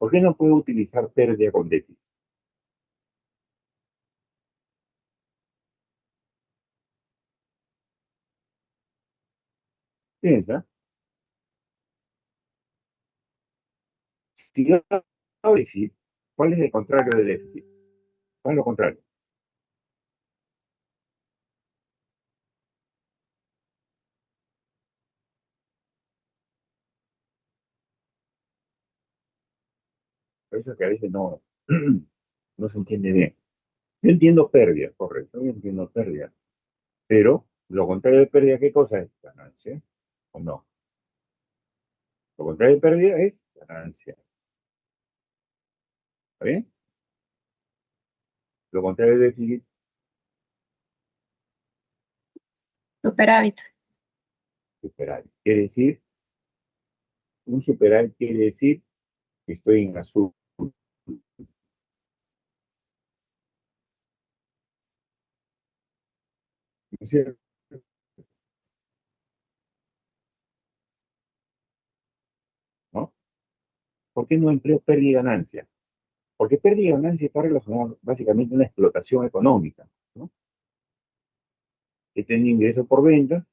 ¿Por qué no puedo utilizar pérdida con déficit? Piensa, si yo hago déficit, ¿cuál es el contrario de déficit? ¿Cuál es lo contrario? Por eso que a veces no, no se entiende bien. Yo entiendo pérdida, correcto, yo entiendo pérdida, pero lo contrario de pérdida, ¿qué cosa es? Ganancia, ¿o no? Lo contrario de pérdida es ganancia, ¿está bien? Lo contrario de déficit, Superávit. superávit. Quiere decir, un superávit quiere decir que estoy en azul, ¿no es cierto? ¿No? ¿Por qué no empleo pérdida y ganancia? Porque pérdida y ganancia está relacionado básicamente a una explotación económica, ¿no? He tenido ingresos por venta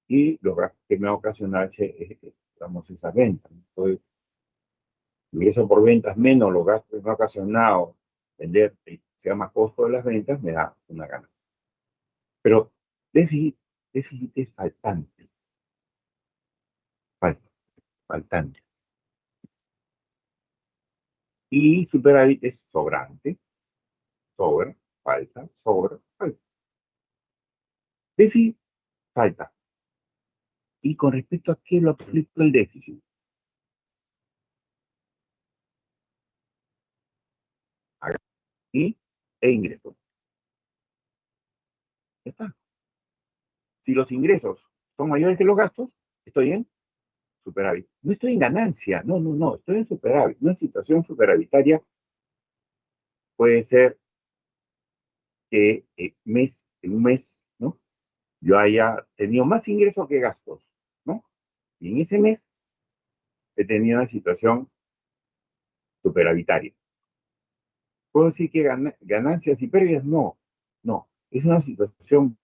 y los gastos que me ha ocasionado, digamos, esas ventas. Entonces, ingreso por ventas menos los gastos que me ha ocasionado vender, y sea más costo de las ventas, me da una ganancia. Pero déficit, déficit es faltante, falta, faltante. Y superávit es sobrante, sobra, falta, sobra, falta. Déficit, falta. ¿Y con respecto a qué lo aplica el déficit? Y e ingresos. Ya está. Si los ingresos son mayores que los gastos, estoy en superávit. No estoy en ganancia, no, no, no, estoy en superávit. Una situación superavitaria puede ser que en un mes, ¿no? Yo haya tenido más ingresos que gastos, ¿no? Y en ese mes he tenido una situación superavitaria. ¿Puedo decir que ganancias y pérdidas? No, no. Es una situación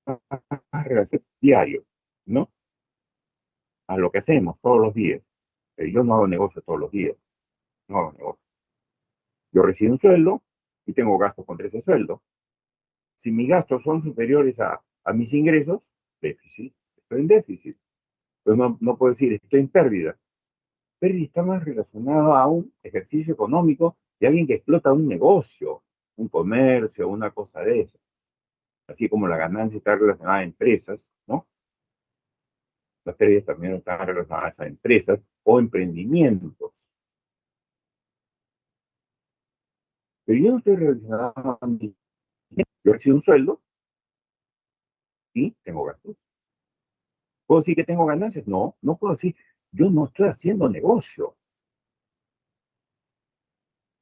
más relacionada diario, ¿no? A lo que hacemos todos los días. Yo no hago negocio todos los días, no hago negocio. Yo recibo un sueldo y tengo gastos contra ese sueldo. Si mis gastos son superiores a mis ingresos, déficit, estoy en déficit. Pues no, no puedo decir estoy en pérdida. Pérdida está más relacionado a un ejercicio económico de alguien que explota un negocio, un comercio, una cosa de eso. Así como la ganancia está relacionada a empresas, ¿no? Las pérdidas también están relacionadas a empresas o emprendimientos. Pero yo no estoy relacionado a mi... Yo recibo un sueldo y tengo gastos. ¿Puedo decir que tengo ganancias? No, no puedo decir. Yo no estoy haciendo negocio.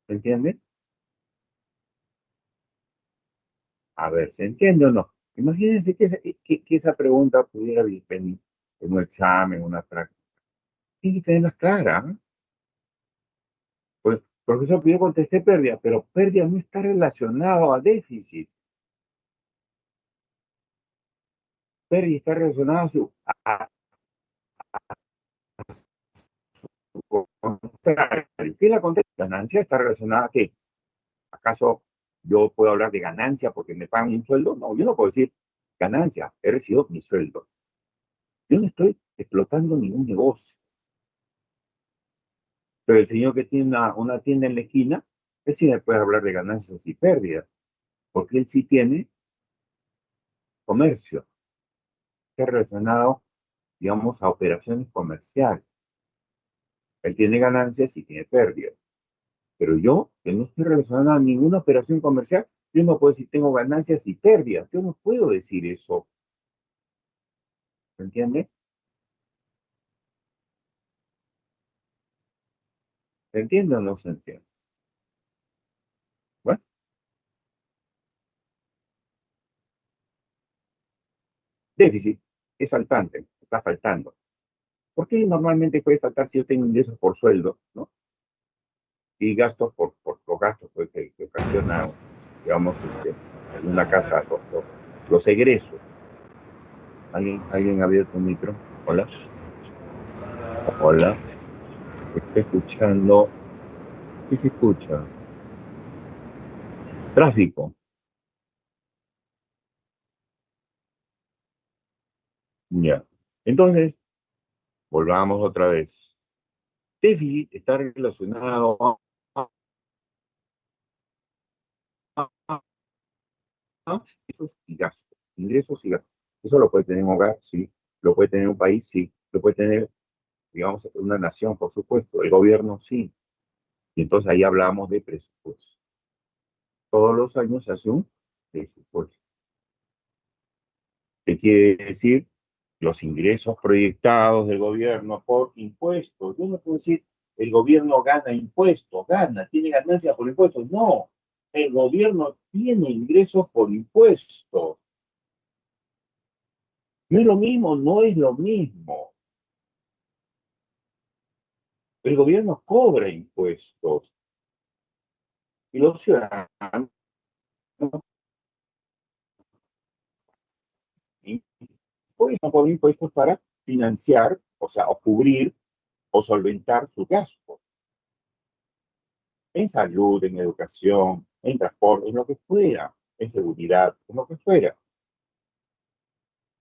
¿Entienden? A ver, ¿se entiende o no? Imagínense que esa pregunta pudiera venir en un examen, una práctica. Tiene que tenerla clara. ¿Eh? Pues, profesor, yo contesté pérdida, pero pérdida no está relacionado a déficit. Pérdida está relacionada a su contrario. ¿Qué es la contraria? Ganancia está relacionada a qué? ¿Acaso yo puedo hablar de ganancia porque me pagan un sueldo? No, yo no puedo decir ganancia, he recibido mi sueldo. Yo no estoy explotando ningún negocio. Pero el señor que tiene una tienda en la esquina, él sí me puede hablar de ganancias y pérdidas, porque él sí tiene comercio, que es relacionado, digamos, a operaciones comerciales. Él tiene ganancias y tiene pérdidas. Pero yo, que no estoy relacionado a ninguna operación comercial, yo no puedo decir tengo ganancias y pérdidas. Yo no puedo decir eso. ¿Me entiende? ¿Se entiende o no se entiende? Bueno, déficit es faltante, está faltando. ¿Por qué normalmente puede faltar si yo tengo ingresos por sueldo, ¿no? Y gastos por los gastos pues, que ocasiona, digamos, alguna casa, los egresos. ¿Alguien ha abierto un micro? Hola. Hola. Estoy escuchando. ¿Qué se escucha? Tráfico. Ya. Entonces, volvamos otra vez. Déficit está relacionado a ingresos y gastos. Ingresos y gastos. Eso lo puede tener un hogar, sí. Lo puede tener un país, sí. Lo puede tener, digamos, una nación, por supuesto. El gobierno, sí. Y entonces ahí hablamos de presupuesto. Todos los años se hace un presupuesto. ¿Qué quiere decir? Los ingresos proyectados del gobierno por impuestos. Yo no puedo decir, el gobierno gana impuestos, tiene ganancias por impuestos. No, el gobierno tiene ingresos por impuestos. No es lo mismo, no es lo mismo. El gobierno cobra impuestos y los ciudadanos cobran impuestos para financiar, o sea, o cubrir o solventar sus gastos en salud, en educación, en transporte, en lo que fuera, en seguridad, en lo que fuera.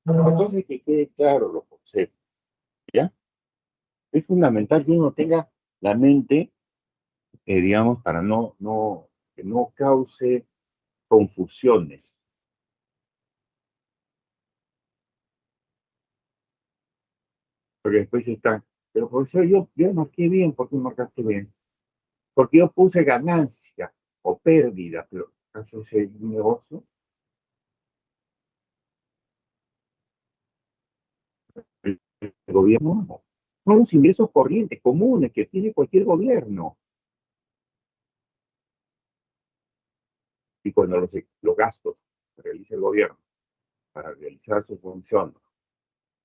Entonces, que quede claro los conceptos, ¿ya? Es fundamental que uno tenga la mente, digamos, para que no cause confusiones. Porque después están, pero profesor, yo marqué bien, ¿por qué marcaste bien? Porque yo puse ganancia o pérdida, pero ¿acaso es un negocio? El gobierno no. Son los ingresos corrientes, comunes, que tiene cualquier gobierno. Y cuando los gastos que realiza el gobierno para realizar sus funciones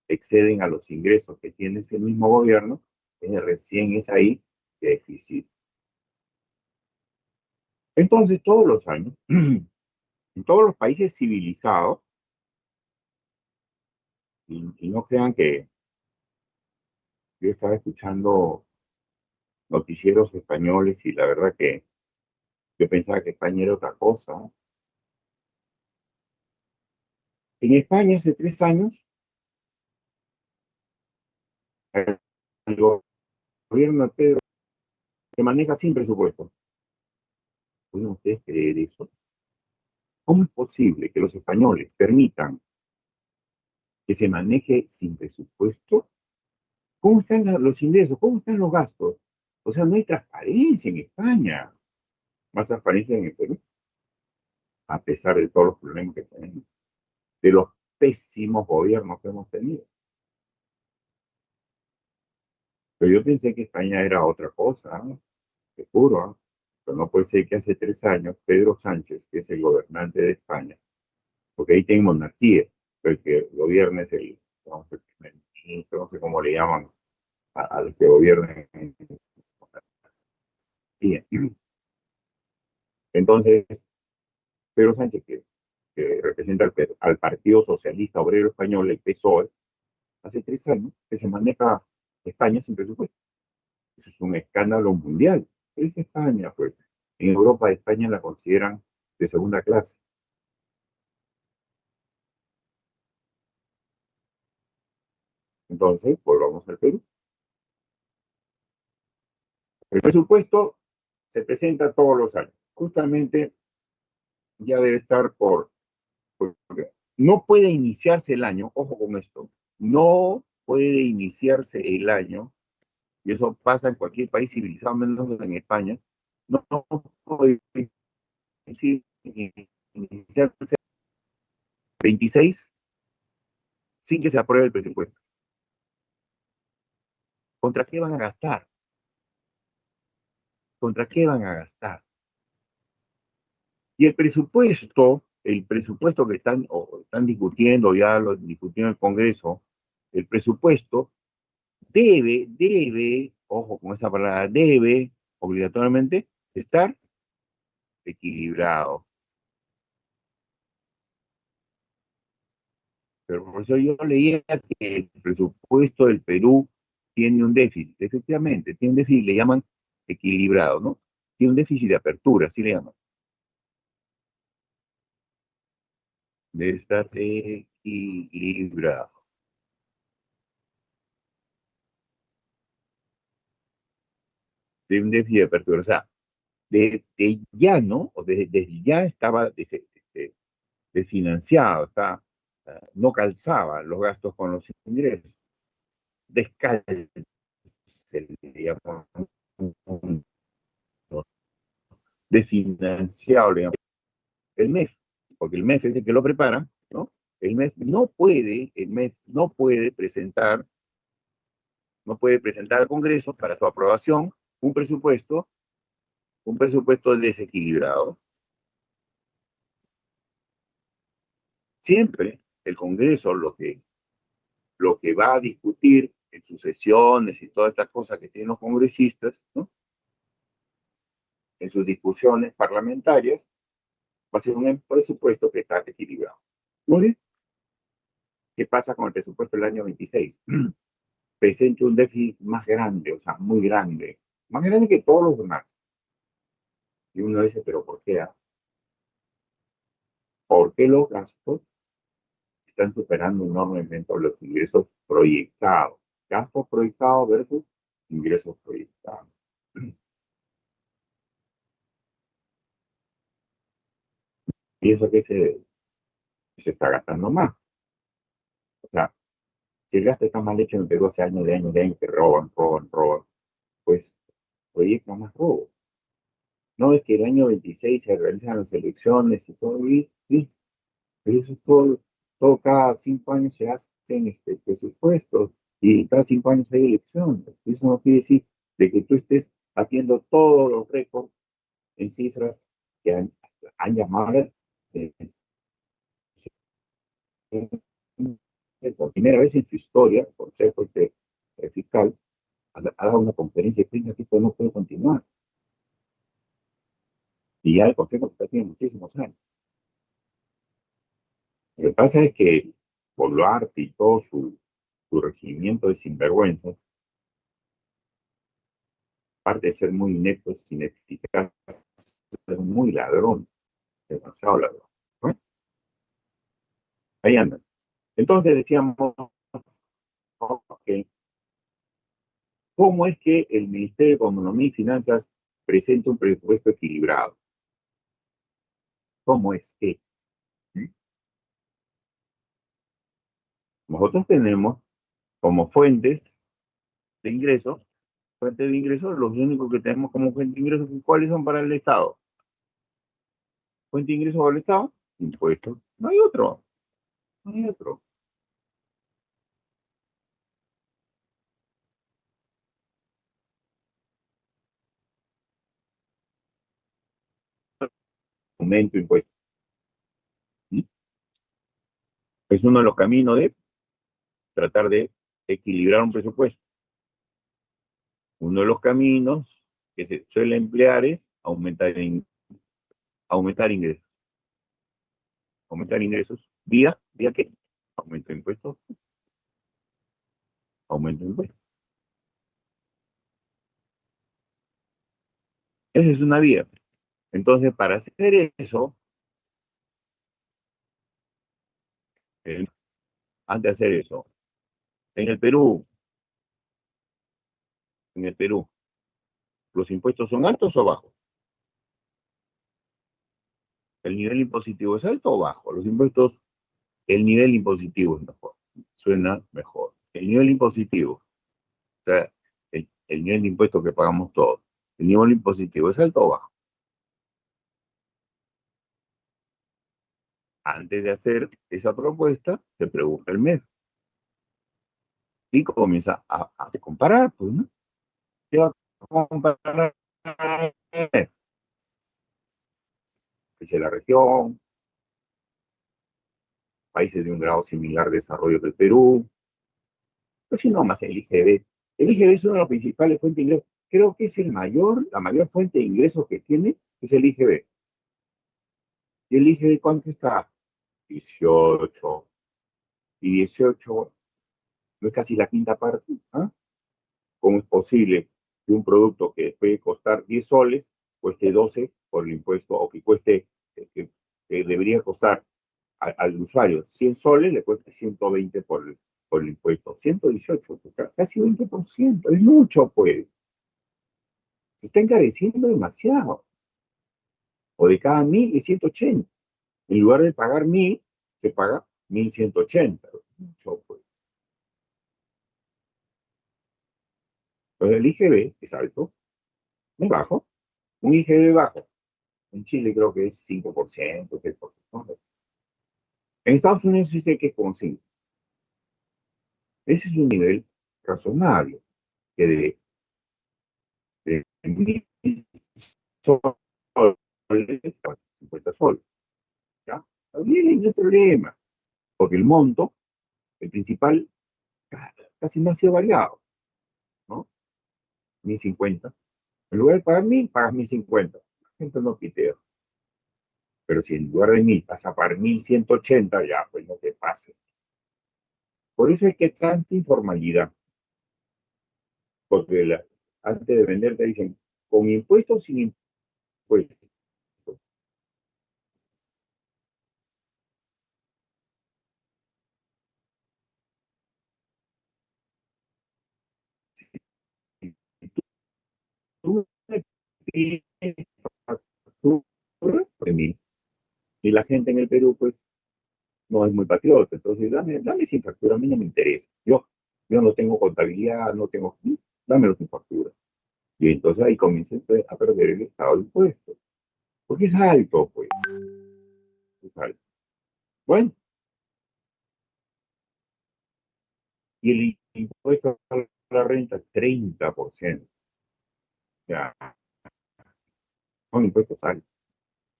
exceden a los ingresos que tiene ese mismo gobierno, recién es ahí déficit. Entonces, todos los años, en todos los países civilizados, y no crean que yo estaba escuchando noticieros españoles y la verdad que yo pensaba que España era otra cosa. En España hace 3 años, el gobierno de Pedro se maneja sin presupuesto. ¿Pueden ustedes creer eso? ¿Cómo es posible que los españoles permitan que se maneje sin presupuesto? ¿Cómo están los ingresos? ¿Cómo están los gastos? O sea, no hay transparencia en España. Más transparencia en el Perú, a pesar de todos los problemas que tenemos, de los pésimos gobiernos que hemos tenido. Pero yo pensé que España era otra cosa, ¿no? Te juro, ¿no? Pero no puede ser que hace 3 años Pedro Sánchez, que es el gobernante de España, porque ahí tiene monarquía, pero el que gobierna es vamos, el primer ministro, no sé cómo le llaman a los que gobiernan en monarquía. Entonces, Pedro Sánchez, que representa al Partido Socialista Obrero Español, el PSOE, hace 3 años que se maneja España sin presupuesto. Eso es un escándalo mundial. Es España, pues. En Europa, España la consideran de segunda clase. Entonces, volvamos al Perú. El presupuesto se presenta todos los años. Justamente ya debe estar no puede iniciarse el año, ojo con esto, no puede iniciarse el año, y eso pasa en cualquier país civilizado, menos en España, no puede iniciarse 26 sin que se apruebe el presupuesto. ¿Contra qué van a gastar? ¿Contra qué van a gastar? Y el presupuesto que están discutiendo, ya lo discutió en el Congreso, el presupuesto debe, ojo con esa palabra, debe obligatoriamente estar equilibrado. Pero por eso yo leía que el presupuesto del Perú tiene un déficit. Efectivamente, tiene un déficit, le llaman equilibrado, ¿no? Tiene un déficit de apertura, así le llaman. Debe estar equilibrado. De un déficit de apertura. O sea, de ya, ¿no? O desde ya estaba desfinanciado, no calzaba los gastos con los ingresos. Descalce, se le llama, desfinanciado, le llama. El MEF, porque el MEF es el que lo prepara, ¿no? El MEF no puede presentar, no puede presentar al Congreso para su aprobación un presupuesto, un presupuesto desequilibrado. Siempre el Congreso lo que va a discutir en sus sesiones y todas estas cosas que tienen los congresistas, ¿no? En sus discusiones parlamentarias, va a ser un presupuesto que está equilibrado. ¿Muy bien? ¿Qué pasa con el presupuesto del año 26? Presenta un déficit más grande, o sea, muy grande, más grande que todos los demás. Y uno dice, ¿pero por qué? ¿Por qué los gastos están superando enormemente los ingresos proyectados? Gastos proyectados versus ingresos proyectados. Y eso que se está gastando más. O sea, si el gasto está mal hecho en el Perú hace años de años que roban, pues proyectan más robo. No es que el año 26 se realizan las elecciones y todo, pero eso es todo cada 5 años se hacen presupuestos y cada 5 años hay elecciones. Eso no quiere decir de que tú estés batiendo todos los récords en cifras que han llamado por primera vez en su historia, el Consejo Fiscal ha dado una conferencia de prensa que esto no puede continuar. Y ya el Consejo Fiscal tiene muchísimos años. Lo que pasa es que Boluarte y todo su regimiento de sinvergüenzas, aparte de ser muy ineptos, ineficaces, ser muy ladrón, demasiado ladrón. ¿No? Ahí andan. Entonces decíamos, okay, ¿cómo es que el Ministerio de Economía y Finanzas presenta un presupuesto equilibrado? ¿Cómo es que? Nosotros tenemos como fuentes de ingresos, los únicos que tenemos como fuente de ingresos, ¿cuáles son para el Estado? Fuente de ingresos para el Estado, impuestos. No hay otro, no hay otro. Aumento de impuestos. ¿Sí? Es uno de los caminos de tratar de equilibrar un presupuesto. Uno de los caminos que se suele emplear es aumentar ingresos. Aumentar ingresos. ¿Vía qué? Aumento de impuestos. Aumento de impuestos. Esa es una vía. Entonces, para hacer eso, antes de hacer eso, en el Perú, en el Perú, ¿los impuestos son altos o bajos? ¿El nivel impositivo es alto o bajo? El nivel impositivo es mejor. Suena mejor. El nivel impositivo, o sea, el nivel de impuestos que pagamos todos, ¿el nivel impositivo es alto o bajo? Antes de hacer esa propuesta, se pregunta el MEF y comienza a comparar, pues, ¿no? ¿Qué va a comparar? Dice la región, países de un grado similar de desarrollo que el Perú, pues si no más el IGB. El IGB es una de las principales fuentes de ingresos. Creo que es la mayor fuente de ingresos que tiene es el IGB. ¿Y el IGB cuánto está? 18. Y 18 no es casi la quinta parte. ¿Ah? ¿Cómo es posible que un producto que puede costar 10 soles cueste 12 por el impuesto o que cueste, que debería costar al usuario 100 soles, le cuesta 120 por el impuesto? 118, casi 20%. Es mucho, pues. Se está encareciendo demasiado. O de cada 1.000 es 180. En lugar de pagar 1.000, se paga 1.180. Mucho, pues. Entonces el IGB es alto, es bajo. Un IGB bajo. En Chile creo que es 5%, 6%. ¿No? En Estados Unidos sí sé que es como 5. Ese es un nivel razonable, que de 1.000 soles a 50 soles. ¿Ya? Está bien, no hay problema, porque el monto, el principal, casi no ha sido variado, ¿no? 1.050. En lugar de pagar 1.000, pagas 1.050. La gente no pitea. Pero si en lugar de 1.000 vas a pagar 1.180, ya, pues no te pase. Por eso es que tanta informalidad, porque antes de vender te dicen, con impuestos, sin impuestos. Si tú me pides factura de 1.000, y la gente en el Perú, pues, no es muy patriota, entonces dame sin factura, a mí no me interesa. Yo no tengo contabilidad, no tengo, dámelo sin factura. Y entonces ahí comienza a perder el estado de impuestos. Porque es alto, pues, es alto. Bueno, y el impuesto a la renta, 30%. Ya, son impuestos altos,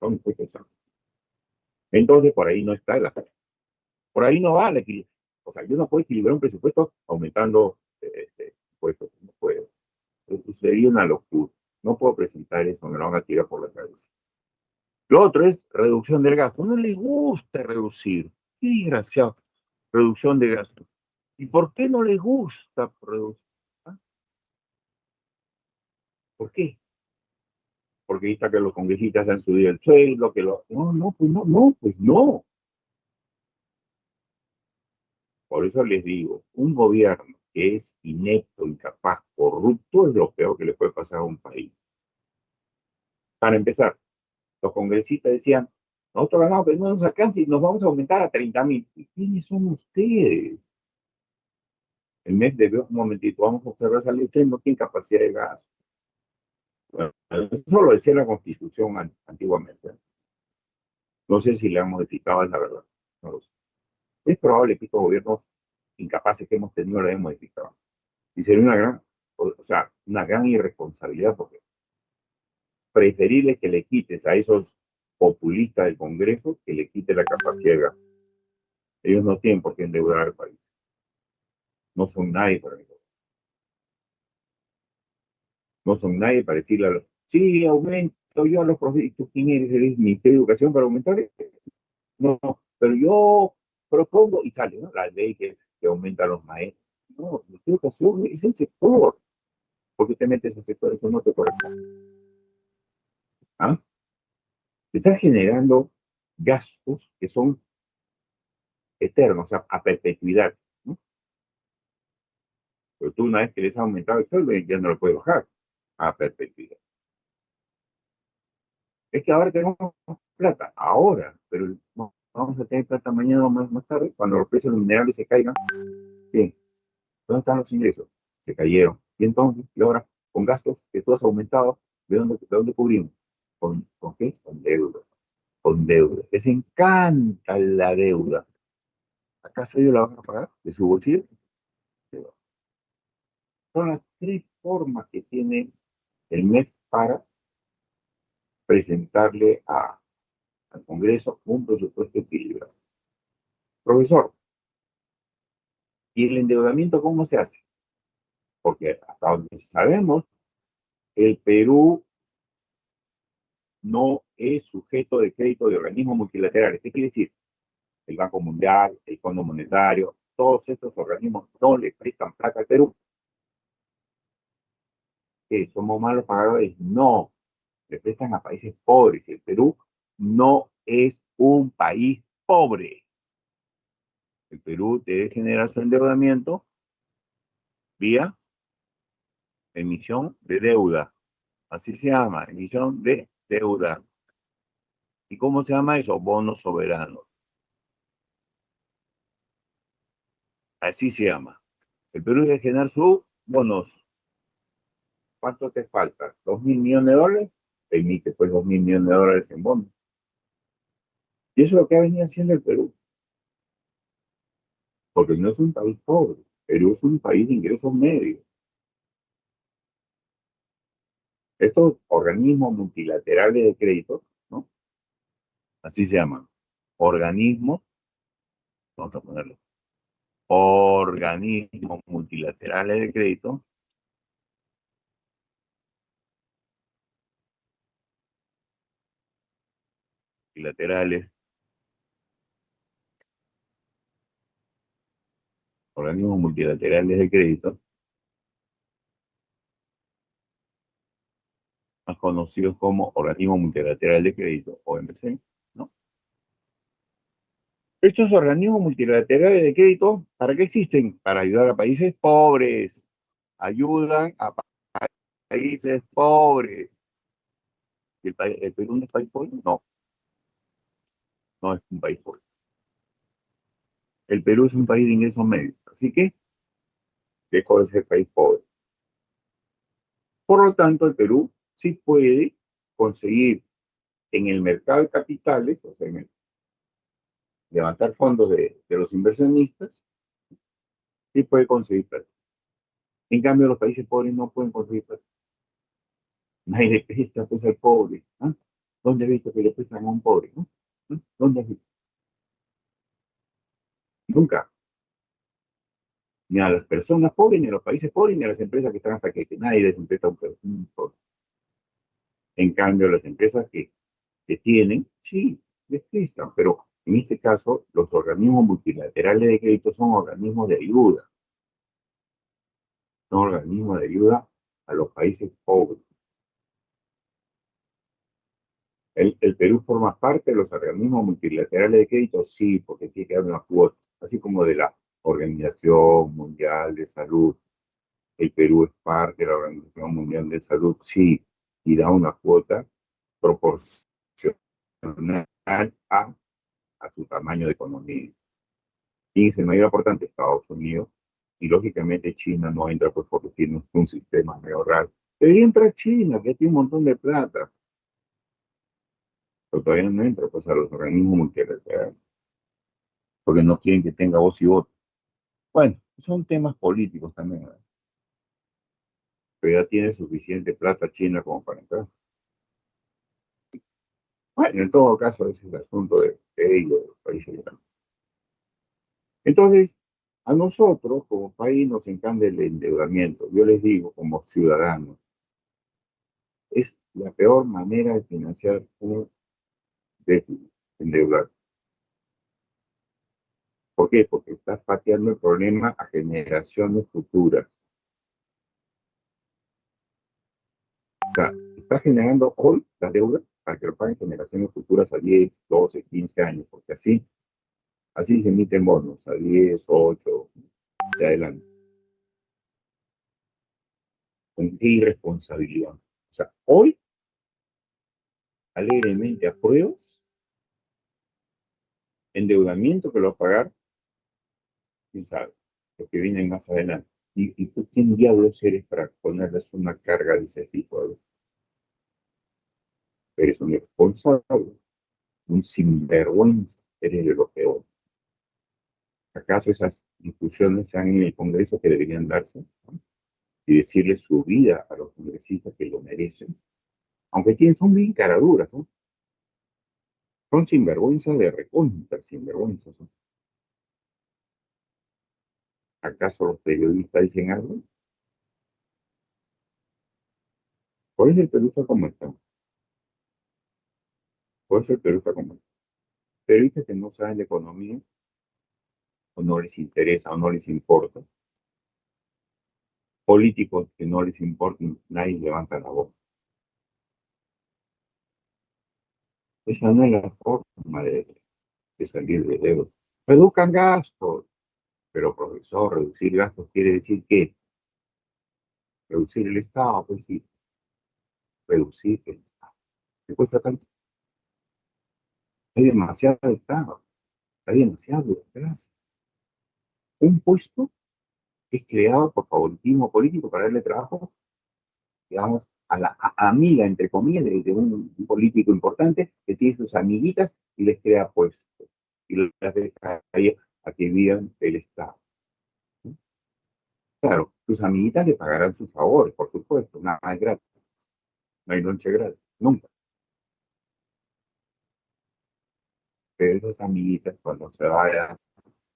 son impuestos altos. Entonces, por ahí no está por ahí no va el equilibrio. O sea, yo no puedo equilibrar un presupuesto aumentando impuestos, no puedo. Sería una locura. No puedo presentar eso, me lo van a tirar por la cabeza. Lo otro es reducción del gasto. No les gusta reducir. Qué desgraciado. Reducción de gasto. ¿Y por qué no les gusta reducir? ¿Ah? ¿Por qué? Porque ahí está que los congresistas han subido el sueldo, que lo... No, no, pues no, no, pues no. Por eso les digo, un gobierno que es inepto, incapaz, corrupto, es lo peor que le puede pasar a un país. Para empezar, los congresistas decían, nosotros ganamos, pero no nos alcanza y nos vamos a aumentar a 30.000. ¿Y quiénes son ustedes? El mes de, un momentito, vamos a observar esa ley, ustedes no tienen capacidad de gasto. Bueno, eso lo decía la Constitución antiguamente. No sé si le han modificado, es la verdad. No lo sé. Es probable que estos gobiernos incapaces que hemos tenido lo hayan modificado. Y sería una gran irresponsabilidad, porque preferible que le quites a esos populistas del Congreso que le quite la capacidad de gasto. Ellos no tienen por qué endeudar al país. No son nadie para eso. No son nadie para decirle a los, sí, aumento yo a los profesores. ¿Quién eres? ¿Eres Ministerio de Educación para aumentar? No, pero yo propongo, y sale, ¿no? La ley que aumenta a los maestros. No, la educación es el sector. ¿Por qué te metes en el sector? Eso no te corresponde. ¿Ah? Te estás generando gastos que son eternos, o sea, a perpetuidad, ¿no? Pero tú una vez que les has aumentado el sueldo, ya no lo puedes bajar a perpetuidad. Es que ahora tenemos plata, ahora, pero no, vamos a tener plata mañana o más tarde, cuando los precios de los minerales se caigan. Bien, ¿dónde están los ingresos? Se cayeron. Y entonces, y ahora, con gastos que tú has aumentado, ¿de dónde cubrimos? ¿Con qué? Con deuda. Con deuda. Les encanta la deuda. ¿Acaso ellos la van a pagar de su bolsillo? Son las tres formas que tiene el MEF para presentarle al Congreso un presupuesto equilibrado. Profesor, ¿y el endeudamiento cómo se hace? porque hasta donde sabemos, el Perú no es sujeto de crédito de organismos multilaterales. ¿Qué quiere decir? El Banco Mundial, el Fondo Monetario, todos estos organismos no le prestan plata al Perú. ¿Qué? ¿Somos malos pagadores? No, le prestan a países pobres. El Perú no es un país pobre. El Perú debe generar su endeudamiento vía emisión de deuda. Así se llama, emisión de deuda. ¿Y cómo se llama eso? Bonos soberanos. Así se llama. El Perú debe generar sus bonos. ¿Cuánto te falta? ¿2.000 millones de dólares? Emite pues 2.000 millones de dólares en bonos. Y eso es lo que ha venido haciendo el Perú. Porque no es un país pobre. Perú es un país de ingresos medios. Estos organismos multilaterales de crédito, ¿no? Así se llaman. Organismos, vamos a ponerlo, organismos multilaterales de crédito, bilaterales, organismos multilaterales de crédito, más conocidos como organismos multilaterales de crédito, OMC, ¿no? Estos organismos multilaterales de crédito, ¿para qué existen? Para ayudar a países pobres. Ayudan a países pobres. ¿El Perú no es país pobre? No, no es un país pobre. El Perú es un país de ingresos medios. Así que dejó de ser país pobre. Por lo tanto, el Perú sí puede conseguir en el mercado de capitales, o sea, levantar fondos de los inversionistas, sí puede conseguir plata. En cambio, los países pobres no pueden conseguir plata. Nadie le presta pues al pobre. ¿Ah? ¿Dónde has visto que le prestan a un pobre? ¿No? ¿Ah? ¿Dónde has visto? Nunca. Ni a las personas pobres, ni a los países pobres, ni a las empresas que están hasta que nadie les presta un pobre. En cambio, las empresas que tienen, sí, les prestan, pero en este caso, los organismos multilaterales de crédito son organismos de ayuda, son organismos de ayuda a los países pobres. El Perú forma parte de los organismos multilaterales de crédito, sí, porque tiene que dar una cuota, así como de la Organización Mundial de Salud. El Perú es parte de la Organización Mundial de Salud, sí, y da una cuota proporcional a su tamaño de economía. ¿Quién es el mayor aportante? Estados Unidos. Y lógicamente China no entra pues porque tiene un sistema neoliberal. Debería entrar China, que tiene un montón de plata, pero todavía no entra pues a los organismos multilaterales, porque no quieren que tenga voz y voto. Bueno, son temas políticos también, ¿verdad? Pero ya tiene suficiente plata China como para entrar. Bueno, en todo caso, ese es el asunto de ellos, de los países grandes. Entonces, a nosotros como país nos encanta el endeudamiento. Yo les digo, como ciudadanos, es la peor manera de financiar un déficit, endeudar. ¿Por qué? Porque estás pateando el problema a generaciones futuras. O sea, estás generando hoy la deuda para que lo paguen generaciones futuras a 10, 12, 15 años, porque así se emiten bonos, a 10, 8, hacia adelante. Con qué irresponsabilidad. O sea, hoy alegremente apruebas endeudamiento que lo va a pagar, quién sabe, lo que viene más adelante. ¿Y tú quién diablos eres para ponerles una carga de ese tipo? Eres un irresponsable, un sinvergüenza, eres de lo peor. ¿Acaso esas discusiones se dan en el Congreso que deberían darse? ¿No? Y decirle su vida a los congresistas que lo merecen. Aunque son bien caraduras, ¿no? Son sinvergüenzas de recontra, sinvergüenzas, ¿no? ¿Acaso los periodistas dicen algo? Por eso el Perú está como está. Por eso el Perú está como está. Periodistas que no saben de economía, o no les interesa, o no les importa. Políticos que no les importa, nadie levanta la voz. Esa no es la forma de salir de deuda. Reduzcan gastos, pero profesor, reducir gastos quiere decir que reducir el Estado, pues sí, reducir el Estado. ¿Qué cuesta tanto? Hay demasiado Estado, hay demasiado burocracia. Un puesto es creado por favoritismo político para darle trabajo, digamos, a la amiga, entre comillas, de un político importante que tiene sus amiguitas y les crea puestos y las deja ahí a que vivan del Estado. Claro, sus amiguitas le pagarán sus favores, por supuesto, nada es gratis, no hay lonche gratis, nunca. Pero esas amiguitas, cuando se vaya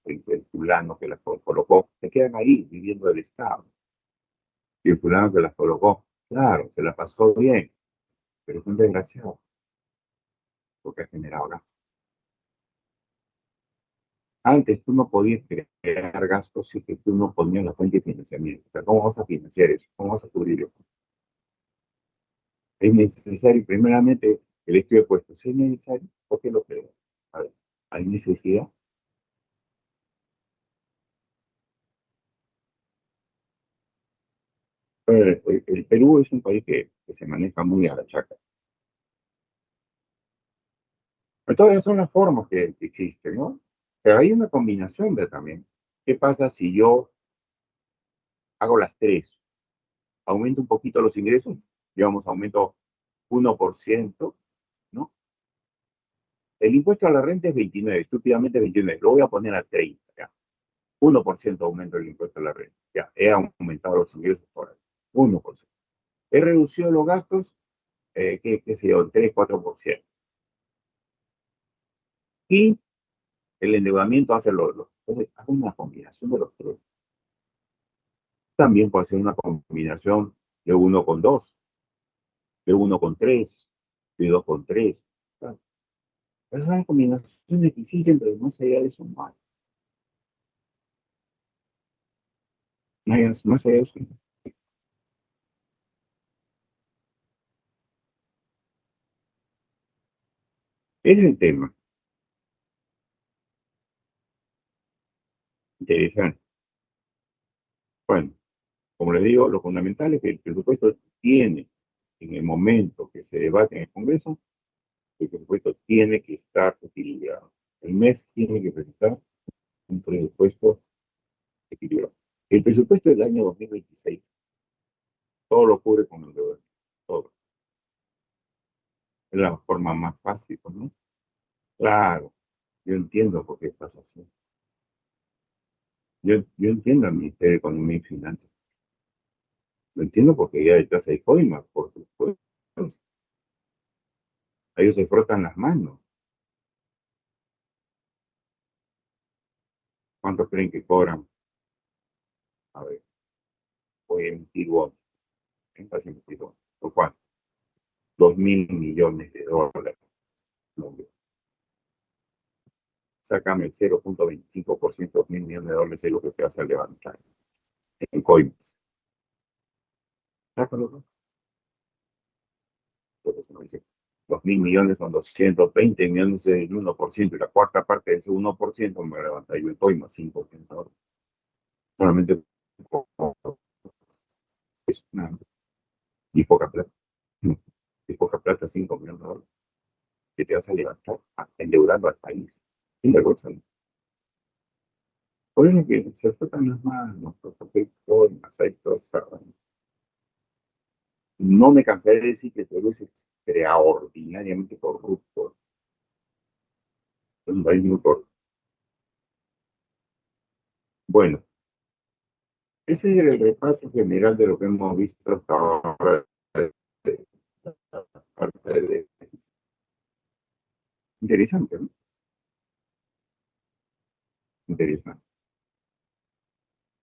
el fulano que las colocó, se quedan ahí viviendo del Estado. Y el fulano que las colocó, claro, se la pasó bien, pero es un desgraciado porque ha generado gastos. Antes tú no podías crear gastos si que tú no ponías la fuente de financiamiento. O sea, ¿cómo vas a financiar eso? ¿Cómo vas a cubrir eso? Es necesario, primeramente, el estudio de puestos. Si es necesario, ¿por qué lo creo? A ver, ¿hay necesidad? El Perú es un país que se maneja muy a la chaca. Pero todas son las formas que existen, ¿no? Pero hay una combinación de también. ¿Qué pasa si yo hago las tres? Aumento un poquito los ingresos, digamos, aumento 1%, ¿no? El impuesto a la renta es 29, estúpidamente 29. Lo voy a poner a 30, ya. 1% aumento el impuesto a la renta. Ya, he aumentado los ingresos por ahí. 1%. He reducido los gastos, qué sé yo, 3, 4%. Y el endeudamiento hace entonces, hago una combinación de los tres. También puede ser una combinación de 1 con 2, de 1 con 3, de 2 con 3. Claro. Es una combinación de que existen, pero más allá de eso no hay. Más allá de eso no hay. Ese es el tema. Interesante. Bueno, como les digo, lo fundamental es que el presupuesto tiene, en el momento que se debate en el Congreso, el presupuesto tiene que estar equilibrado. El mes tiene que presentar un presupuesto equilibrado. El presupuesto del año 2026 todo lo cubre con el deber. Todo. Es la forma más fácil, ¿no? Claro, yo entiendo por qué estás así. Yo entiendo al Ministerio de Economía y Finanzas. Lo entiendo porque ya detrás hay coimas, por supuesto. Ellos se frotan las manos. ¿Cuánto creen que cobran? A ver, voy a emitir bonos. Vas a emitir bonos. ¿Por cuánto? 2.000 millones de dólares. No, sácame el 0,25%, 2.000 millones de dólares es lo que te vas a levantar en coimas. Sácalo, ¿no? Por eso no dice. 2.000 millones son 220 millones del 1% y la cuarta parte de ese 1% me levanta yo en coimas, 5%. Solamente es una, y poca plata. Y poca plata, 5 millones de dólares que te vas a levantar endeudando al país. Sin vergüenza, ¿no? Por eso que se frotan las manos, porque coimas, hay cosas. No me cansaré de decir que el Perú es extraordinariamente corrupto. Es un país muy corrupto. Bueno, ese es el repaso general de lo que hemos visto hasta ahora. Interesante, ¿no? Interesante.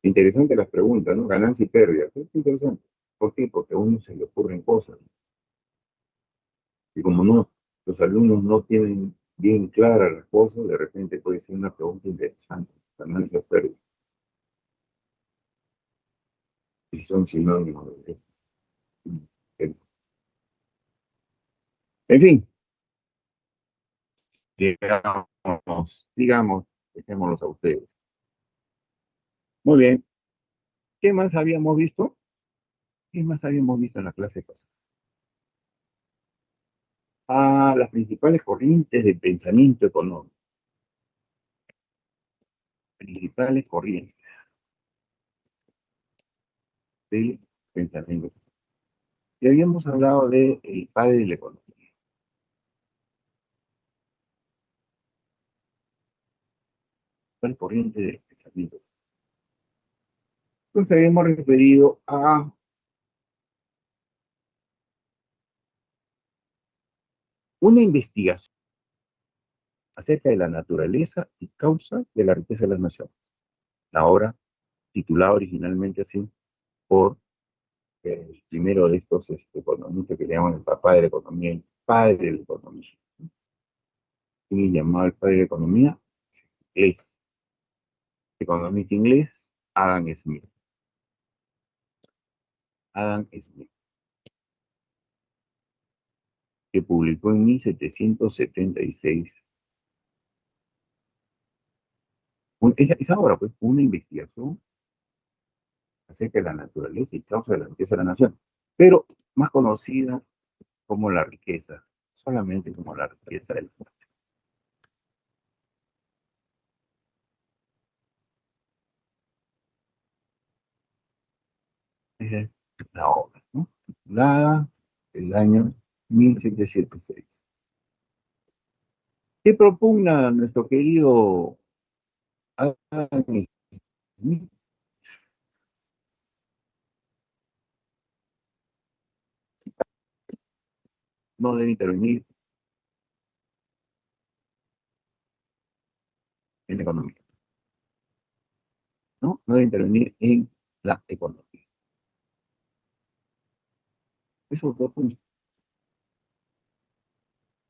Interesante las preguntas, ¿no? Ganancia y pérdida. Es interesante. ¿Por qué? Porque a uno se le ocurren cosas. Y como no, los alumnos no tienen bien claras las cosas, de repente puede ser una pregunta interesante. También se pierde. Y son sinónimos de... En fin, digamos, dejémoslos a ustedes. Muy bien. ¿Qué más habíamos visto? ¿Qué más habíamos visto en la clase pasada? Ah, las principales corrientes del pensamiento económico. Principales corrientes del pensamiento. Y habíamos hablado de el padre de la economía. Principal corriente del pensamiento. Nos habíamos referido a una investigación acerca de la naturaleza y causa de la riqueza de las naciones. La obra, titulada originalmente así por el primero de estos economistas que le llaman el papá de la economía, el padre de la economía. ¿Quién es llamado el padre de la economía? Es economista inglés Adam Smith. Adam Smith, que publicó en 1776 esa obra, pues, una investigación acerca de la naturaleza y causa de la riqueza de la nación, pero más conocida como la riqueza, solamente como la riqueza del mundo. Esa es la obra, ¿no? Titulada el año 1776. ¿Qué propugna nuestro querido Adam Smith? No debe intervenir en la economía, ¿no? No debe intervenir en la economía. Eso propone.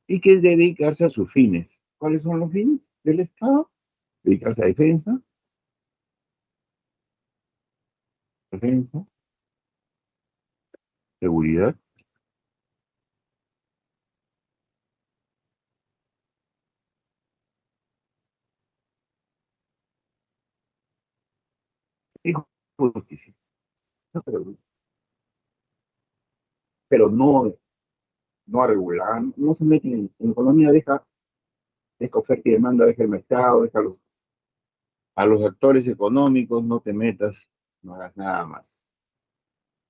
Y que dedicarse a sus fines. ¿Cuáles son los fines del Estado? Dedicarse a defensa, seguridad y justicia. No, pero no a regular, no se mete en economía, deja oferta y demanda, deja el mercado, deja a los actores económicos, no te metas, no hagas nada más.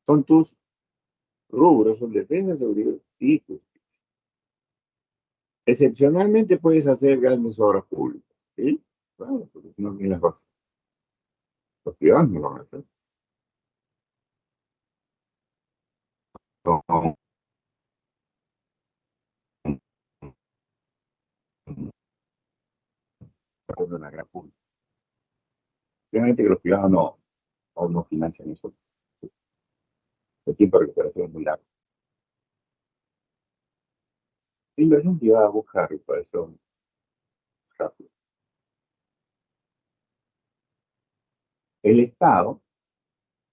Son tus rubros, son defensa, seguridad y justicia. Excepcionalmente puedes hacer grandes obras públicas, ¿sí? Claro, porque si no, ¿quién las va a hacer? Los privados no lo van a hacer. Son una gran pública. Obviamente que los privados no financian eso. El tiempo de recuperación es muy largo. La inversión privada busca recuperación rápida. El Estado,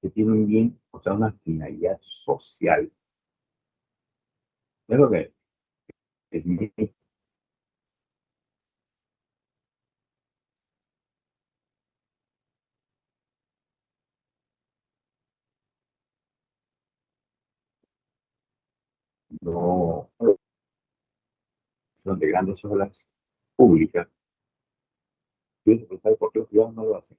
que tiene un bien, o sea, una finalidad social, es lo que es no son de grandes obras públicas. Yo te preguntar por qué los privados no lo hacen.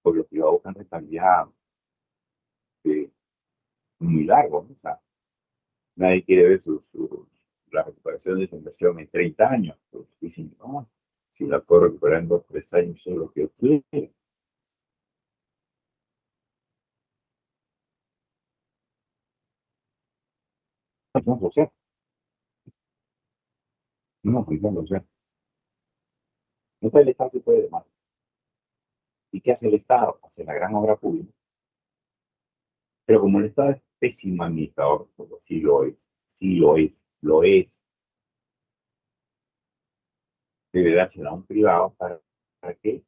Porque los privados buscan rentabilidad de muy largo, ¿no? O sea, nadie quiere ver la recuperación de su inversión en 30 años. Pues dicen, no, si la puedo recuperar en 2 o 3 años, eso es lo que yo quiero. No, o sea, no, o sea, no el Estado se puede demandar. ¿Y qué hace el Estado? Hace la gran obra pública Pero como el Estado es pésimo administrador, porque sí lo es, debe dársela a un privado para que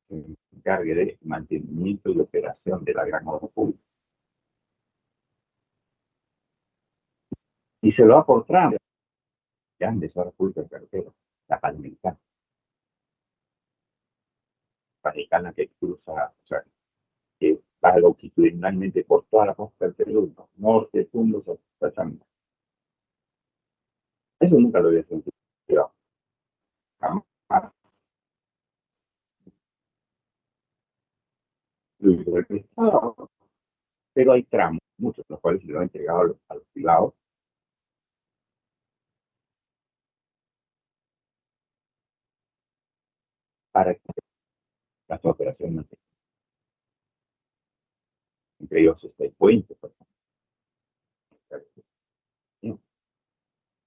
se encargue de mantenimiento y operación de la gran obra pública. Y se lo da por Trump, grandes obras públicas de carretera, la Panamericana que cruza, o sea, que va longitudinalmente por toda la costa del Perú, ¿no? Norte, Tumbes, hasta Chamba. Eso nunca lo había sentido, jamás. Pero hay tramos, muchos de los cuales se lo han entregado a los privados para que las operaciones, entre ellos está el puente, por ejemplo. ¿No?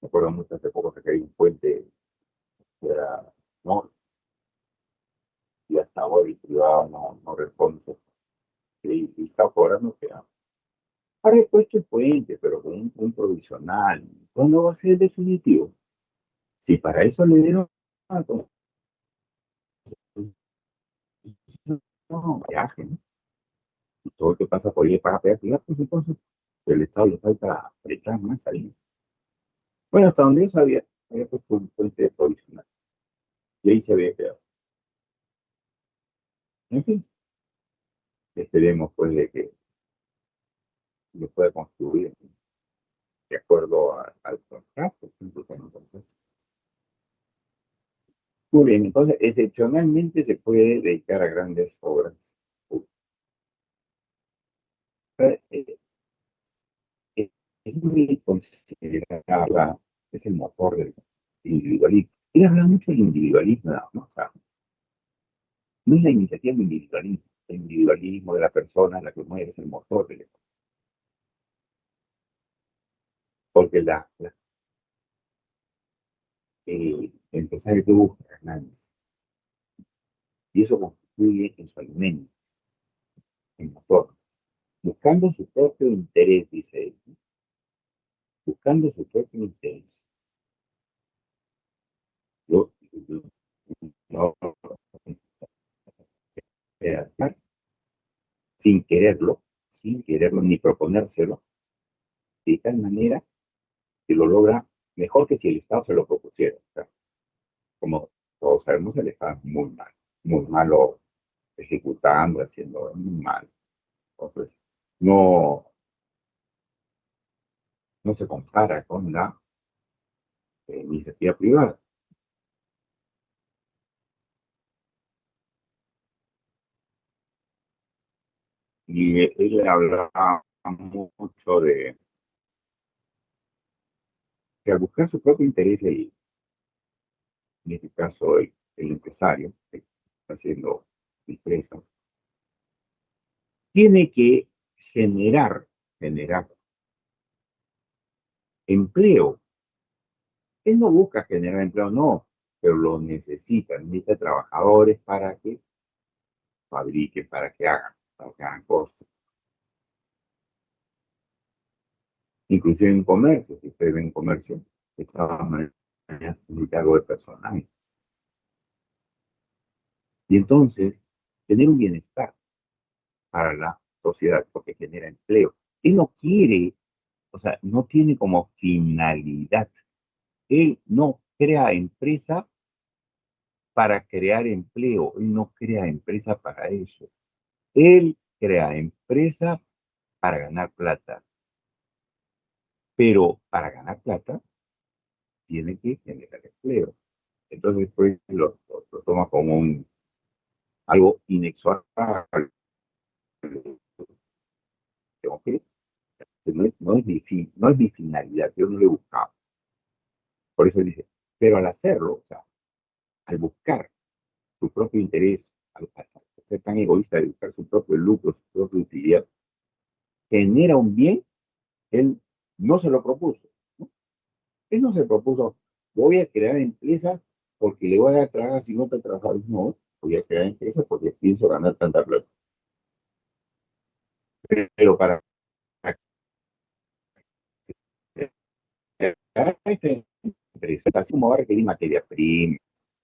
Me acuerdo mucho hace poco que hay un puente que era, ¿no? Y hasta ahora el privado no responde. Y está cobrando que ahora he puesto el puente, pero con un provisional. ¿Cuándo va a ser el definitivo? Si para eso le dieron tanto, no, viaje, ¿no? Y todo lo que pasa por ahí para pegar, pues entonces el Estado le falta apretar más ahí. Bueno, hasta donde yo sabía, había puesto un puente provisional. Y ahí se había quedado. En fin, esperemos pues de que lo pueda construir de acuerdo al contrato, por ejemplo, con el contrato. Muy bien, entonces excepcionalmente se puede dedicar a grandes obras. Eh, eh, es muy considerada, es el motor del individualismo. Él habla mucho del individualismo, ¿no? O sea, no es la iniciativa del individualismo, el individualismo de la persona, la que mueve, es el motor del economía. Porque el empresario que busca ganancias, y eso constituye en su alimento, el motor, buscando su propio interés, dice él, ¿no? Buscando su propio interés. Yo no, sin quererlo ni proponérselo, de tal manera que lo logra mejor que si el Estado se lo propusiera. O sea, como todos sabemos, el Estado es muy malo ejecutando, haciendo muy mal. Entonces, no, no se compara con la iniciativa privada. Y él habla mucho de que al buscar su propio interés, en este caso el empresario, que está haciendo empresa, tiene que generar empleo. Él no busca generar empleo, no, pero lo necesita trabajadores para que fabriquen, para que hagan cosas. Inclusive en comercio, si usted ve en comercio, de todas maneras necesita algo de personal. Y entonces, tener un bienestar para la sociedad, porque genera empleo. Él no quiere, o sea, no tiene como finalidad. Él no crea empresa para crear empleo, él no crea empresa para eso. Él crea empresa para ganar plata, pero para ganar plata tiene que generar empleo. Entonces, pues, lo toma como algo inexorable. ¿Okay? No es mi finalidad, yo no lo he buscado. Por eso él dice, pero al hacerlo, o sea, al buscar su propio interés, al ser tan egoísta de buscar su propio lucro, su propia utilidad, genera un bien, él no se lo propuso, ¿no? Él no se propuso, voy a crear empresas porque le voy a dar trabajo si no te trabajas, no, voy a crear empresas porque pienso ganar tanta plata. Pero para esta empresa, así como va a requerir materia prima,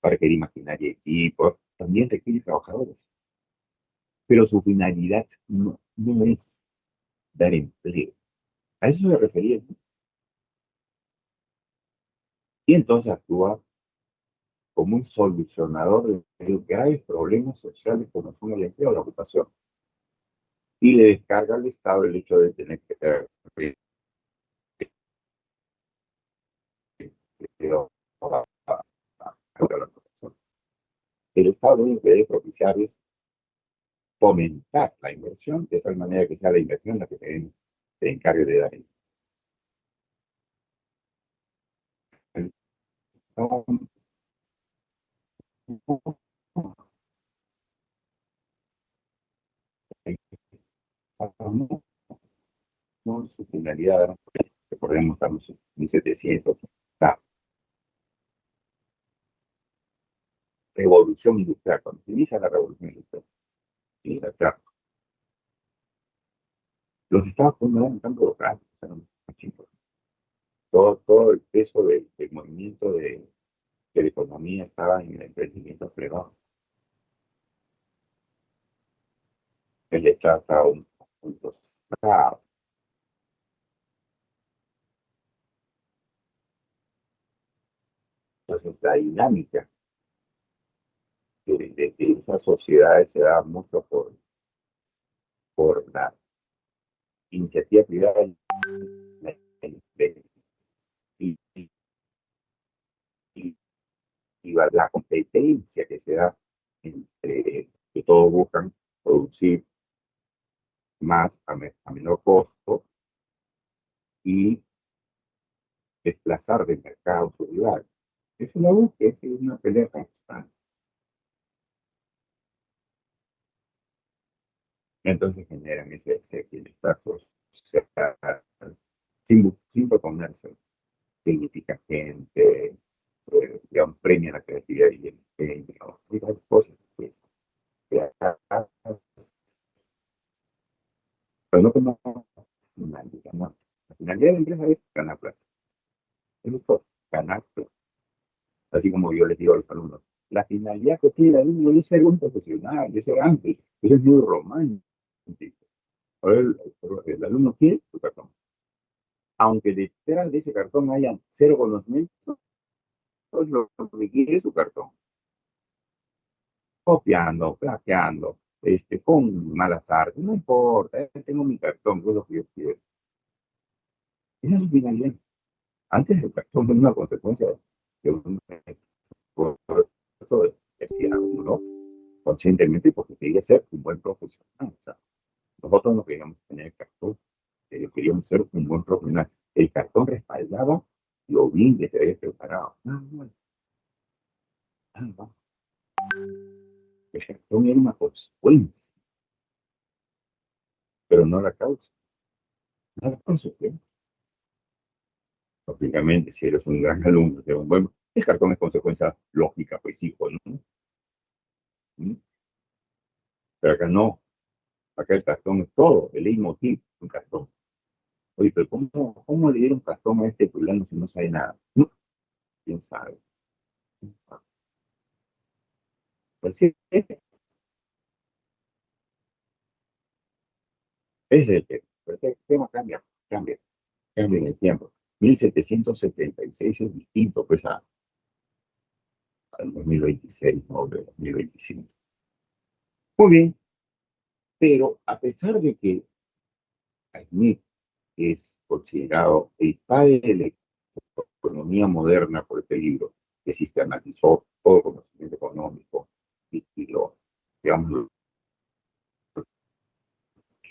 va a requerir maquinaria y equipo, también requiere trabajadores. Pero su finalidad no es dar empleo. A eso se refería. Y entonces actúa como un solucionador de graves problemas sociales como son el empleo o la ocupación. Y le descarga al Estado el hecho de tener que tener empleo para la ocupación. El Estado lo único que debe propiciar es fomentar la inversión de tal manera que sea la inversión la que se encargue de dar. No, su finalidad, ¿no? Recordemos, estamos en 1700, la revolución industrial, cuando se inicia la revolución industrial, en Inglaterra, los estados no eran tan burocráticos, eran más chicos. Todo el peso del movimiento de la economía estaba en el emprendimiento privado. El Estado estaba un punto cerrado. Entonces, la dinámica de esas sociedades se da mucho por la iniciativa privada y, y, y, y la competencia que se da entre que todos buscan producir más a menor costo y desplazar del mercado su rival. Esa es la búsqueda, es una pelea constante. Entonces generan ese bienestar social sin proponerse. Significa gente, digamos, premia la creatividad y el ingenio, hay varias cosas que acá, pero no como finalidad, no. La finalidad de la empresa es ganar plata. Eso es todo, ganar plata. Así como yo les digo a los alumnos, la finalidad que tiene el alumno es ser un profesional, es ser antes, eso es muy romántico. Ahora el alumno quiere su cartón. Aunque detrás de ese cartón haya cero conocimiento, lo que quiere es su cartón. Copiando, plagiando, con malas artes, no importa, tengo mi cartón, es lo que yo quiero. Esa es su finalidad. Antes el cartón es una consecuencia de un esfuerzo que hacía uno conscientemente porque quería ser un buen profesional. O sea, nosotros no queríamos tener el cartón, queríamos ser un buen profesional. El cartón respaldaba lo bien que te habías preparado. No. El cartón era una consecuencia, pero no la causa. No la consecuencia. Lógicamente, si eres un gran alumno, bueno, el cartón es consecuencia lógica, pues hijo, ¿no? ¿Mm? Pero acá no, acá el cartón es todo, el leitmotiv, un cartón. Oye, pero ¿cómo le dieron cartón a este fulano si no sabe nada? ¿Quién sabe? ¿Quién sabe? Pues sí, es el tema. Pero el tema cambia en el tiempo. 1776 es distinto pues al 2026, ¿no? De 2025. Muy bien, pero a pesar de que Smith es considerado el padre de la economía moderna por este libro, que sistematizó todo el conocimiento económico y lo, digamos,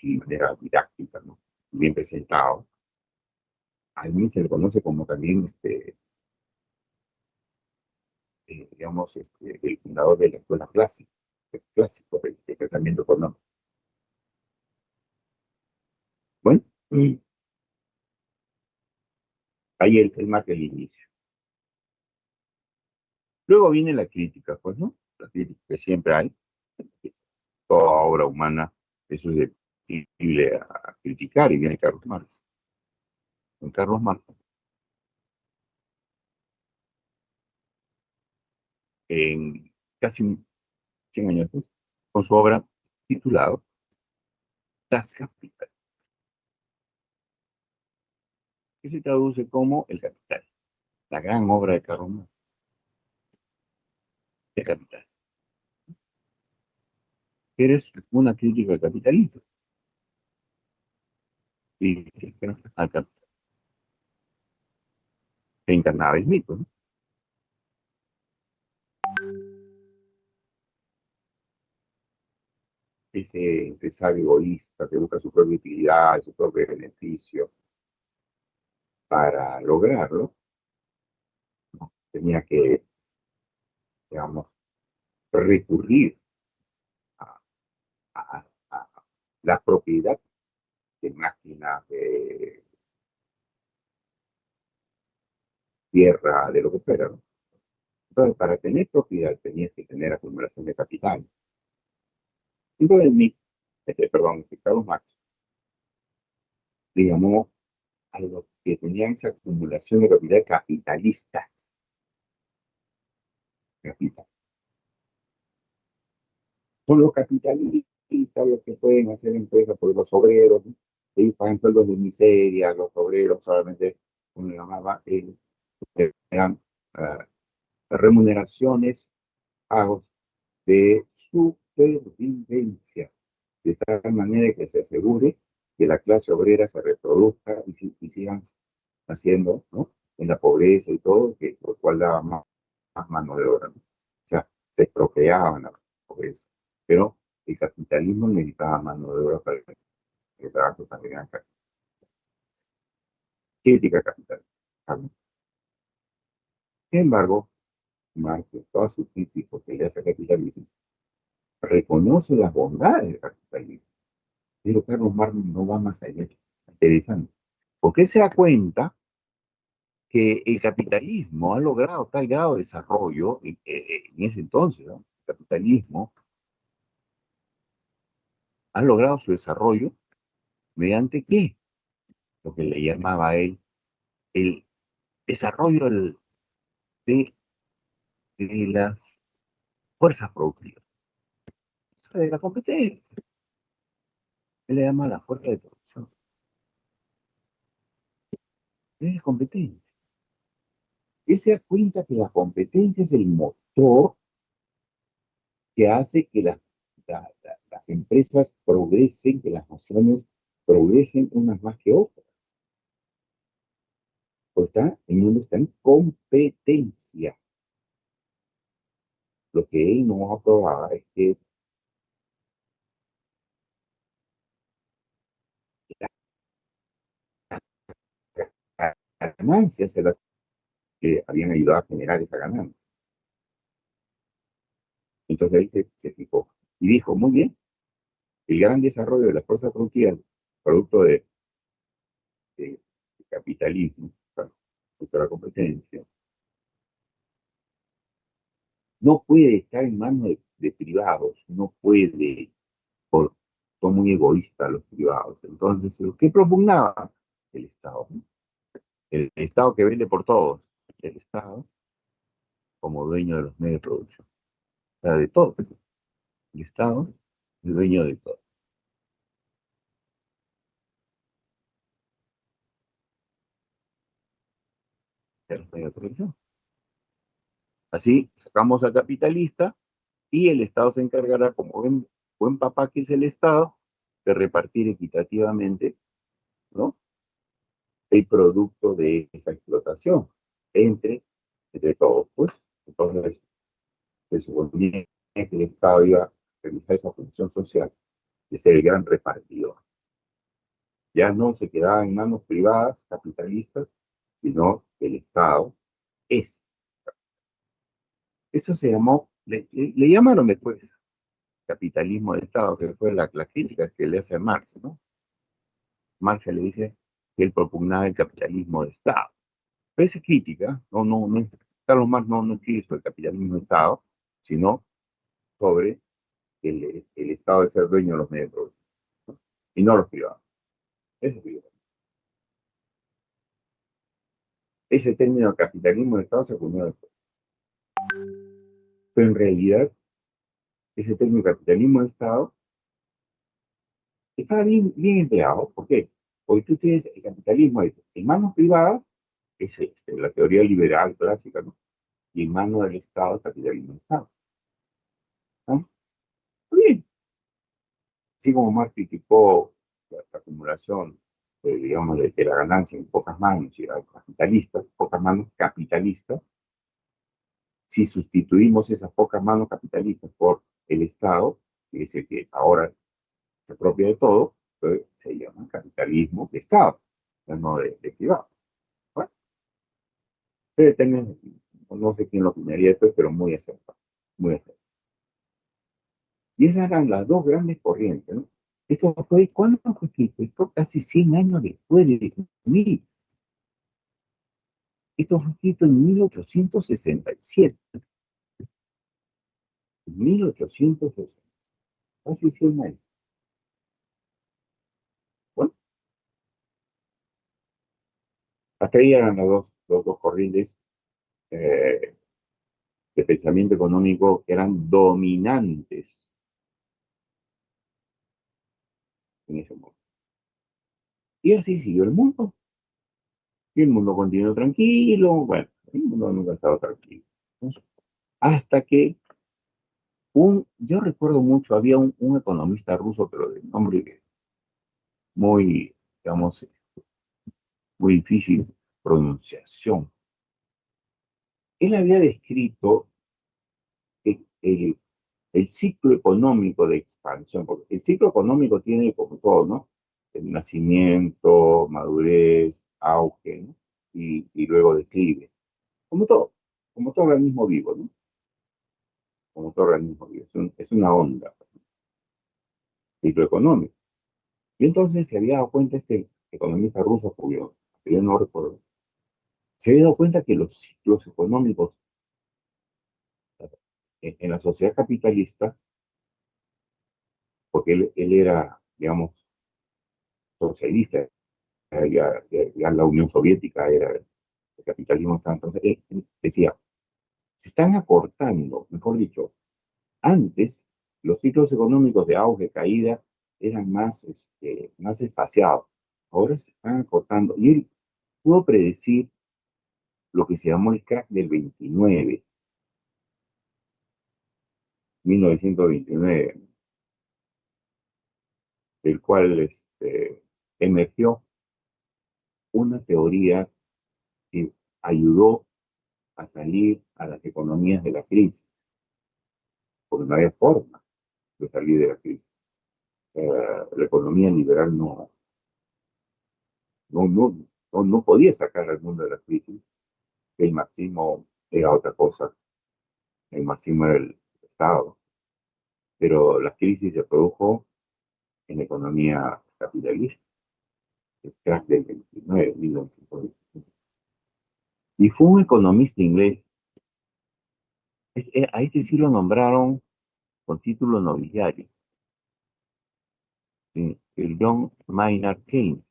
de manera didáctica, ¿no? Bien presentado. A mí se le conoce como también, digamos, el fundador de la escuela clásica, el clásico del tratamiento económico. Bueno, ahí el marca el inicio. Luego viene la crítica, pues, ¿no? La crítica que siempre hay. Toda obra humana, eso es susceptible a criticar, y viene Carlos Marx. Don Carlos Marx, en casi 100 años después, con su obra titulada Das Kapital, que se traduce como El Capital, la gran obra de Carlos Marx, El Capital. Eres una crítica al capitalismo, y al capital, que encarnaba el mito, ¿no? Ese empresario egoísta que busca su propia utilidad, su propio beneficio, para lograrlo, ¿no? Tenía que, digamos, recurrir a, a la propiedad de máquinas, de tierra, de lo que fuera, ¿no? Entonces, para tener propiedad tenías que tener acumulación de capital. Entonces, perdón, Carlos Marx le llamó a los que tenían esa acumulación de capital capitalistas. Capital. Son los capitalistas los que pueden hacer empresas por los obreros, ¿no? Ellos pagan sueldos de miseria, los obreros solamente, como le llamaba, eran remuneraciones, pagos de supervivencia, de tal manera que se asegure que la clase obrera se reproduzca y sigan haciendo, ¿no? En la pobreza y todo, que, por cual daba más mano de obra, ¿no? O sea, se procreaban la pobreza, pero el capitalismo necesitaba mano de obra para que el trabajo también era crítica capital. Sin embargo, Marx, todos sus críticos que le hace al capitalismo, reconoce las bondades del capitalismo. Pero Carlos Marx no va más allá. Interesante. Porque él se da cuenta que el capitalismo ha logrado tal grado de desarrollo en ese entonces, ¿no? El capitalismo ha logrado su desarrollo mediante qué? Lo que le llamaba a él el desarrollo de, de las fuerzas productivas, o sea, de la competencia. Él le llama la fuerza de producción. Es competencia. Él se da cuenta que la competencia es el motor que hace que las empresas progresen, que las naciones progresen unas más que otras. Pues el mundo está en competencia. Lo que él no aprobaba es que las ganancias eran las que habían ayudado a generar esa ganancia. Entonces ahí se fijó y dijo, muy bien, el gran desarrollo de las fuerzas productivas, producto de capitalismo, de la competencia, no puede estar en manos de privados, no puede, por, son muy egoístas los privados. Entonces, ¿qué propugnaba? El Estado, ¿no? El Estado que vende por todos, el Estado como dueño de los medios de producción, o sea, de todo. El Estado es dueño de todo, de los medios de producción. Así, sacamos al capitalista y el Estado se encargará, como buen papá que es el Estado, de repartir equitativamente, ¿no? El producto de esa explotación entre, entre todos, pues. Entonces, se suponía que el Estado iba a realizar esa función social de ser el gran repartidor. Ya no se quedaba en manos privadas, capitalistas, sino que el Estado es. Eso se llamó, le llamaron después capitalismo de Estado, que fue la crítica que le hace a Marx, ¿no? Marx le dice que él propugnaba el capitalismo de Estado. Pero esa crítica, Carlos Marx no escribe sobre el capitalismo de Estado, sino sobre el Estado de ser dueño de los medios de producción. y no los privados. Eso es liberalismo. Ese término capitalismo de Estado se acuñó después. Pero en realidad, ese término capitalismo de Estado está bien empleado. ¿Por qué? Porque tú tienes el capitalismo en manos privadas, que es la teoría liberal clásica, ¿no? Y en manos del Estado, el capitalismo de Estado. ¿No? Muy bien. Así como Marx criticó la acumulación, digamos, de la ganancia en pocas manos y a capitalistas, pocas manos capitalistas, si sustituimos esas pocas manos capitalistas por el Estado, que es el que ahora se apropia de todo, pues se llama capitalismo de Estado, no de privado. Bueno, debe tener, no sé quién lo opinaría esto, pero muy acertado, muy acertado. Y esas eran las dos grandes corrientes, ¿no? Esto fue, ¿cuándo fue escrito? Esto casi 100 años después de 2000. Esto fue escrito en 1867. 1860, casi 100 años. Bueno, hasta ahí eran los dos corrientes eh, de pensamiento económico que eran dominantes en ese momento. Y así siguió el mundo. Y el mundo continuó tranquilo. Bueno, el mundo nunca ha estado tranquilo, ¿no? Hasta que yo recuerdo mucho, había un economista ruso, pero de nombre muy, digamos, muy difícil pronunciación. Él había descrito el ciclo económico de expansión, porque el ciclo económico tiene como todo, ¿no? El nacimiento, madurez, auge, ¿no? Y luego declive. Como todo organismo vivo, ¿no? Como todo organismo vivo. Es una onda, ciclo económico. Y entonces se había dado cuenta este economista ruso, cuyo que yo no recuerdo, se había dado cuenta que los ciclos económicos en la sociedad capitalista, porque él era, digamos, socialista, ya la Unión Soviética era el capitalismo, entonces él decía, se están acortando, mejor dicho, antes los ciclos económicos de auge, caída, eran más espaciados, ahora se están acortando, y él pudo predecir lo que se llamó el crack del 29, 1929, del cual emergió una teoría que ayudó a salir a las economías de la crisis, porque no había forma de salir de la crisis. La economía liberal no podía sacar al mundo de la crisis. El marxismo era otra cosa, el marxismo era el Estado, pero la crisis se produjo en la economía capitalista, el crack del 29, 1929. Y fue un economista inglés, a este sí lo nombraron con título nobiliario, ¿sí? El John Maynard Keynes.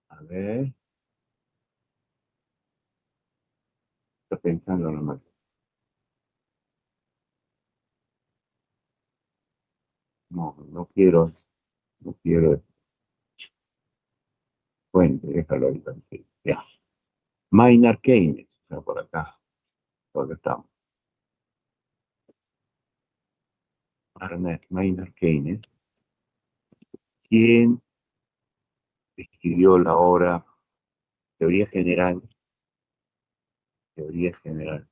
A ver, está pensando nomás. No, no quiero fuente, déjalo ahí. Ya. Maynard Keynes, o sea, por acá estamos. Ernest Maynard Keynes, quien escribió la obra Teoría General, Teoría General,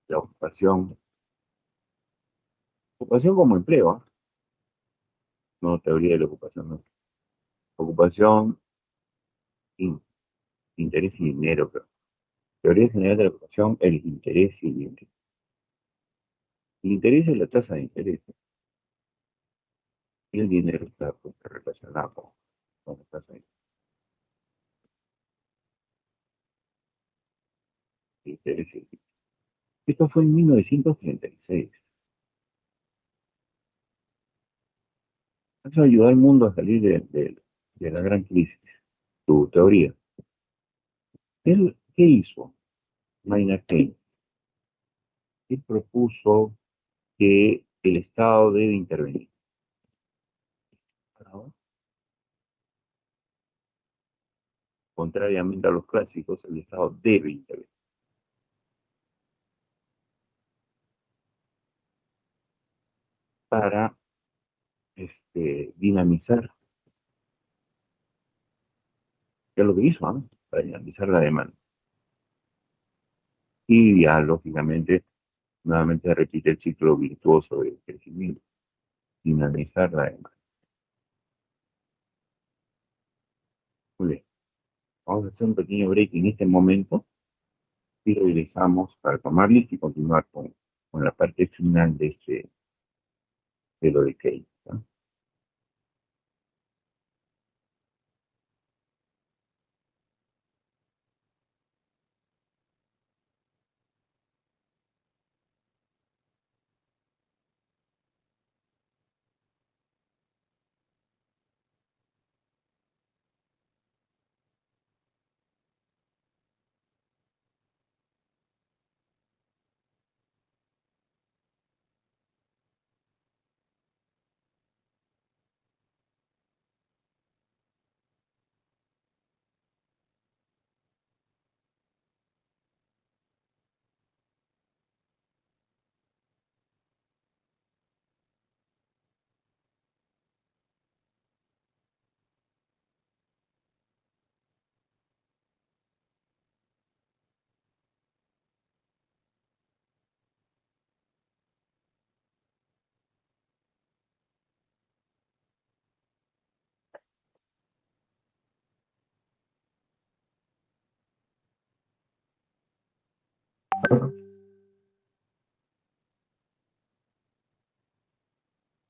la ocupación como empleo, ¿eh? No teoría de la ocupación, no. Ocupación, in- interés y dinero, pero teoría general de la ocupación, el interés y el dinero. El interés es la tasa de interés y el dinero está pues, relacionado con la tasa de interés. Esto fue en 1936. Eso ayudó al mundo a salir de la gran crisis. Tu teoría. ¿Qué hizo Maynard Keynes? Él propuso que el Estado debe intervenir. ¿No? Contrariamente a los clásicos, el Estado debe intervenir para dinamizar, que es lo que hizo, ¿no? Para dinamizar la demanda. Y ya, lógicamente, nuevamente repite el ciclo virtuoso del crecimiento, dinamizar la demanda. Muy bien, vamos a hacer un pequeño break en este momento y regresamos para tomar listo y continuar con la parte final de lo de Keynes, ¿no?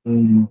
Mm,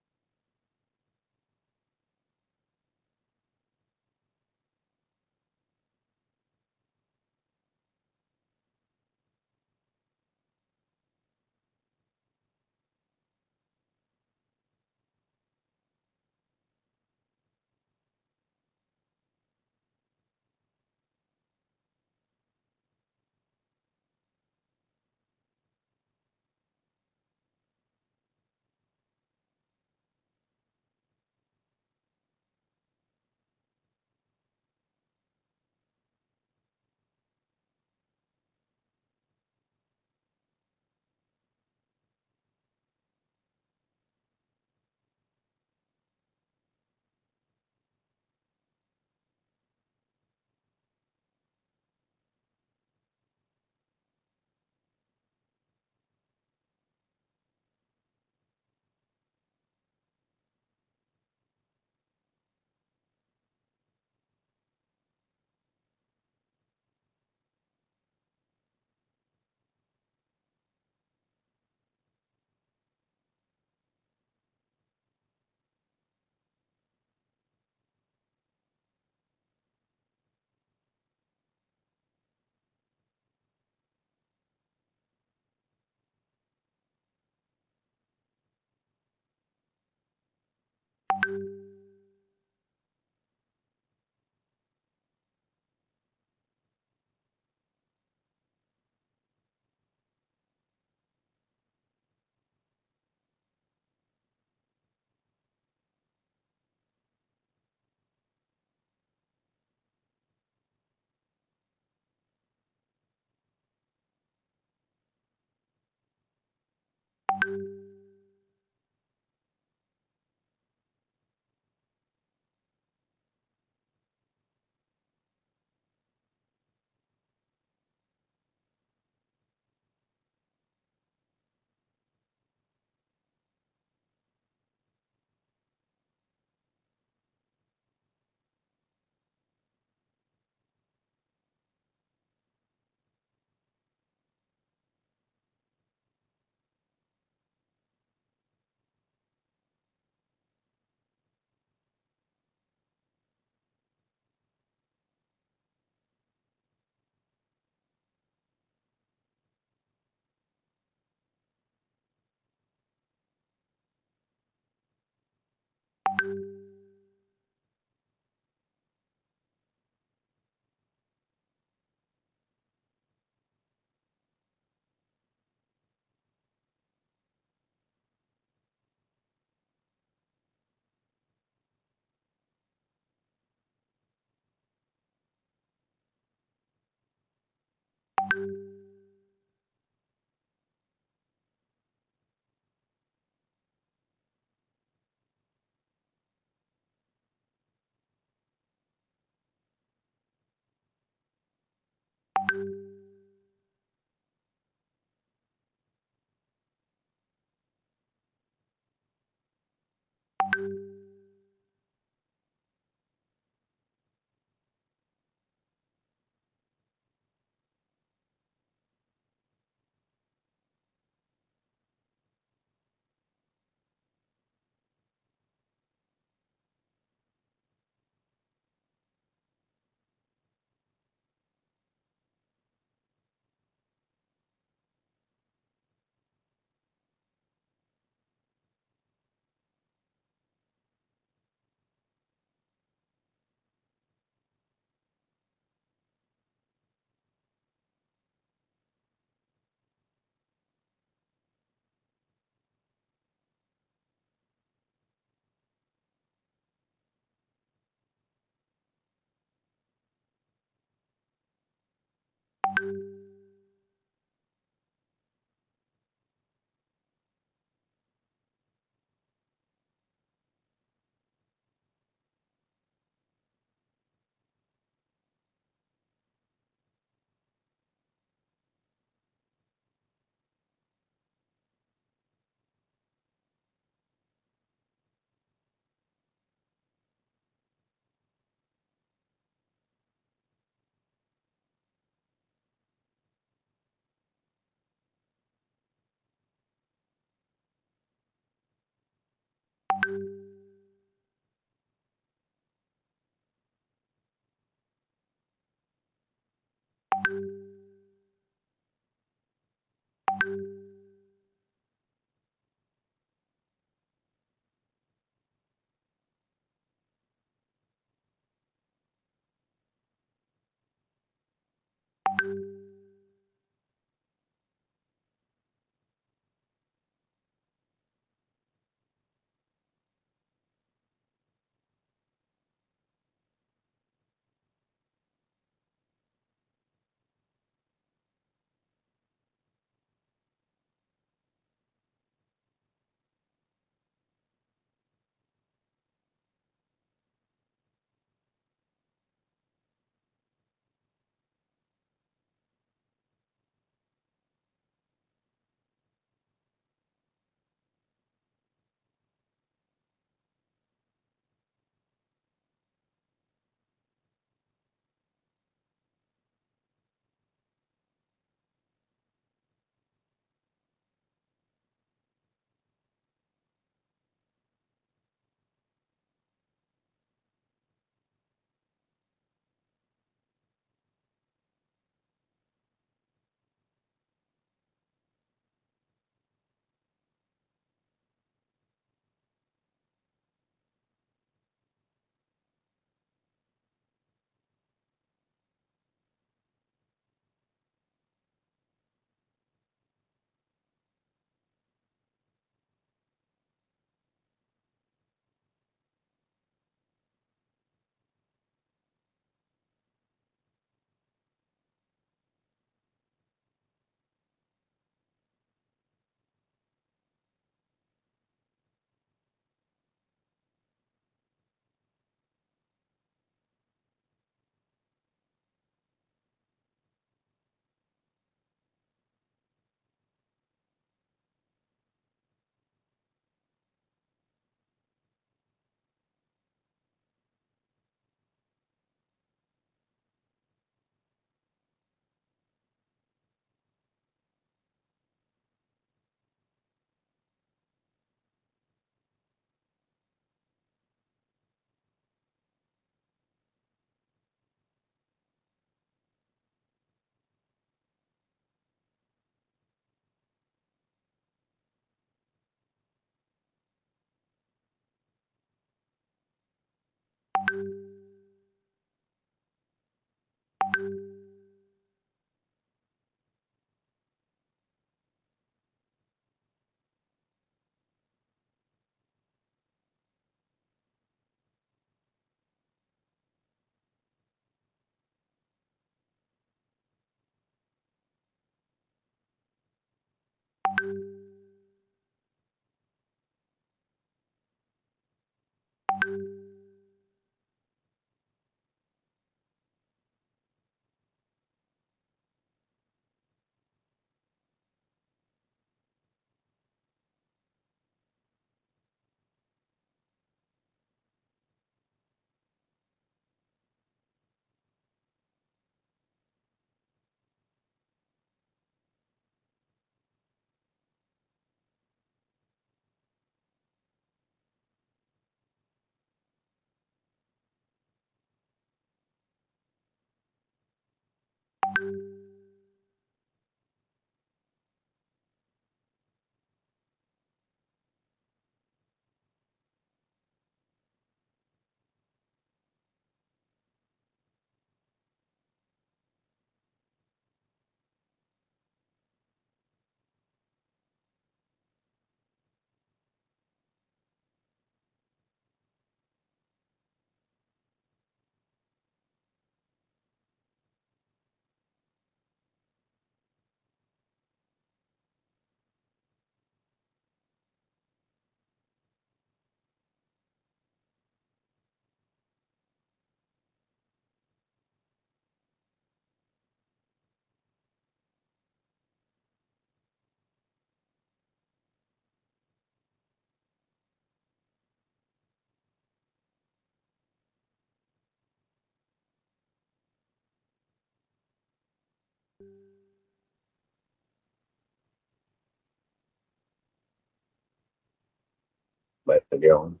León,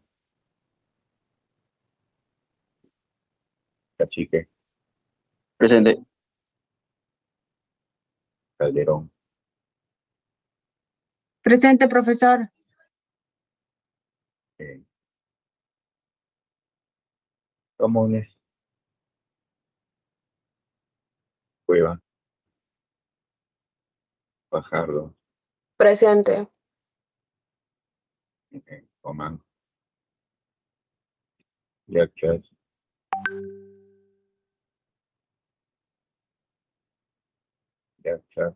Cachique, Presente. Calderón, Presente, profesor. eh, Camones, Cueva, Fajardo, Presente. Omán, Yachas, Yachas,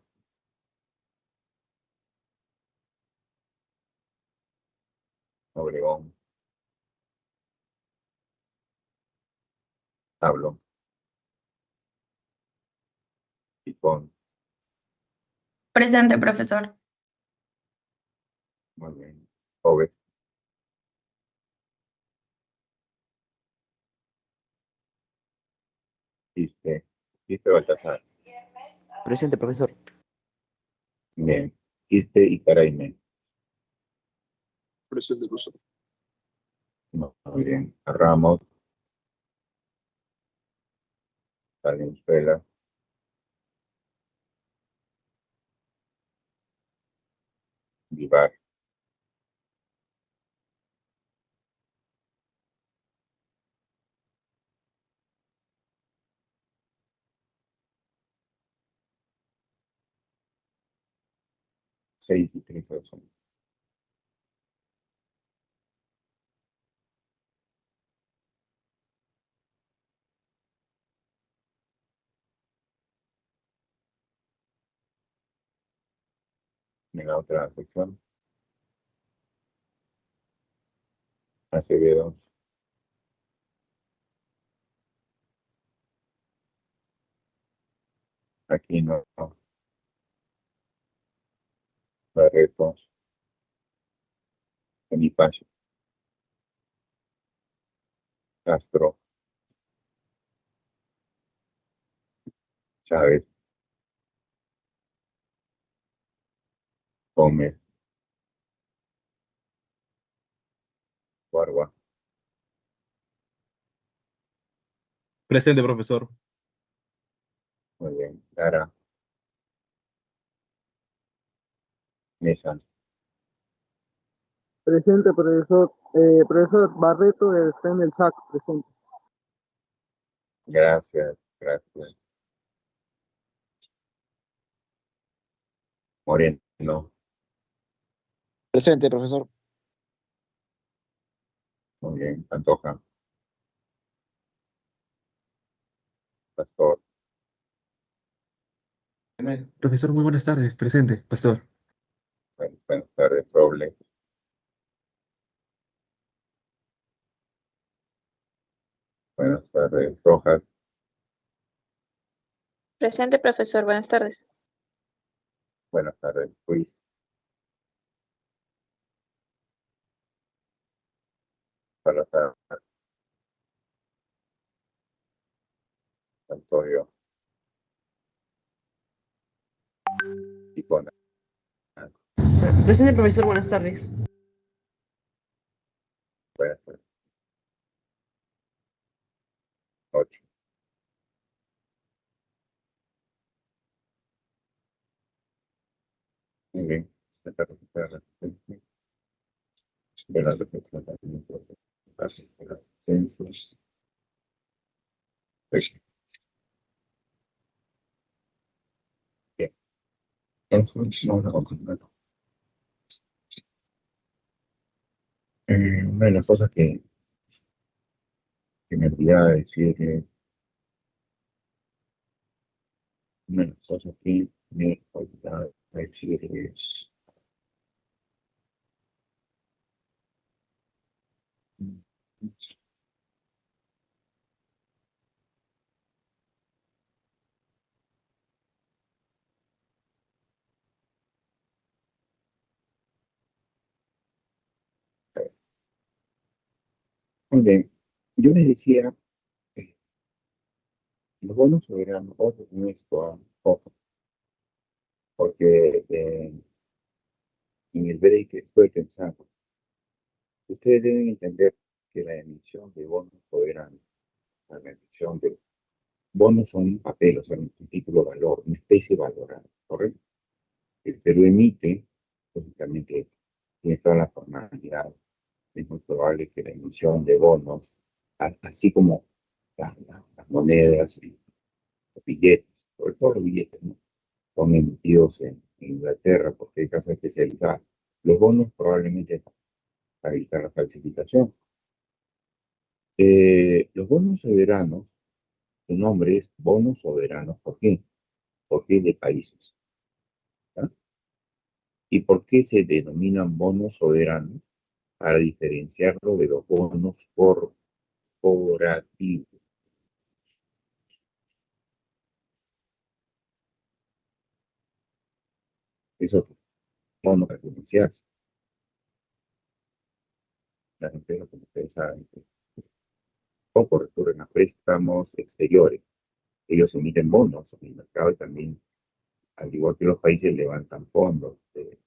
Obregón, Pablo, Picón, Presente, profesor. muy bien, Joven, Quispe Baltasar, Presente, profesor. bien, Quispe y Caraime, Presente, profesor. muy bien, Ramos, Valenzuela, Vivar, seis y tres son. En la otra sección, Acevedo, Aquino, Barreto, Bonifacio, Castro, Chávez, Gómez, Barba, Presente, profesor. muy bien, Lara, Mesa, Presente, profesor. Profesor Barreto está en el SAC, presente. gracias, gracias. Moreno, Presente, profesor. muy bien, Pantoja, Pastor, Profesor, muy buenas tardes. Presente, pastor. buenas tardes, Robles, buenas tardes, Rojas, Presente, profesor. Buenas tardes. buenas tardes, Ruiz, Salazar, Antonio, Ticona, Presente, profesor. Buenas tardes. buenas tardes, 8, muy bien, esta recupera la asistencia, de la reflexión también, gracias por la asistencia. Bien, entonces, no, no, no. Una de las cosas que me olvidaba decirles, una de las cosas que me olvidaba decirles, muy bien, yo les decía, eh, los bonos soberanos, otro con esto, ojo, porque en el break estoy pensando, Ustedes deben entender que la emisión de bonos soberanos, la emisión de bonos son un papel, o sea, un título de valor, una especie valorada, ¿correcto? El Perú emite, lógicamente, tiene toda la formalidad. Es muy probable que la emisión de bonos, así como las monedas y los billetes, sobre todo los billetes, ¿no? Son emitidos en Inglaterra porque hay casas especializadas. Los bonos probablemente para evitar la falsificación. Los bonos soberanos, su nombre es bonos soberanos. ¿Por qué? Porque es de países. ¿Ya? ¿Y por qué se denominan bonos soberanos? Para diferenciarlo de los bonos corporativos. Esos bonos presidenciales. Las empresas, como ustedes saben, poco recurren a préstamos exteriores. Ellos emiten bonos en el mercado y también, al igual que los países, levantan fondos del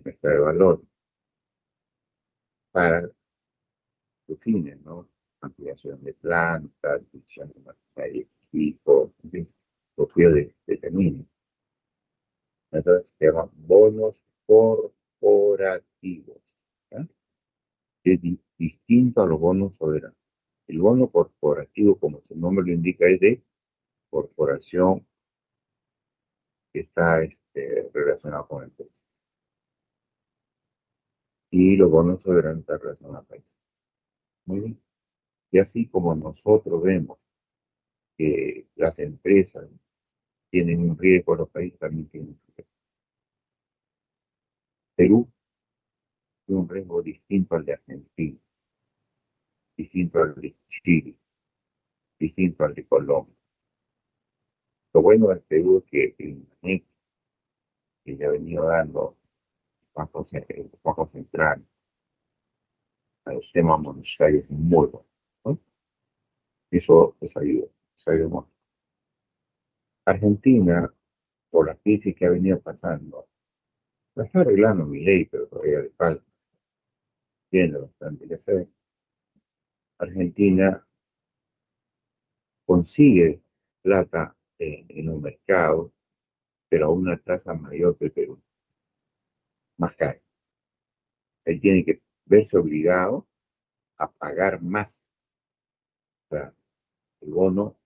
mercado de valor para sus fines, ¿no? Ampliación de plantas, adquisición de maquinaria y equipo, en fin, lo que ellos determinen. Entonces se llaman bonos corporativos. ¿Ya? Es distinto a los bonos soberanos. El bono corporativo, como su nombre lo indica, es de corporación que está relacionado con empresas. Y los bonos soberanos están relacionados a países. Muy bien. Y así como nosotros vemos que las empresas tienen un riesgo, los países también tienen un riesgo. Perú tiene un riesgo distinto al de Argentina, distinto al de Chile, distinto al de Colombia. Lo bueno del Perú es que el manejo que le ha venido dando el Banco Central al sistema monetario es muy bueno, ¿no? Eso les ayuda, les ayuda mucho. Argentina, por la crisis que ha venido pasando, la está arreglando mi ley, pero todavía le falta. Tiene bastante que hacer. Argentina consigue plata en un mercado, pero a una tasa mayor que el Perú, más cara. Él tiene que verse obligado a pagar más. O sea, el bono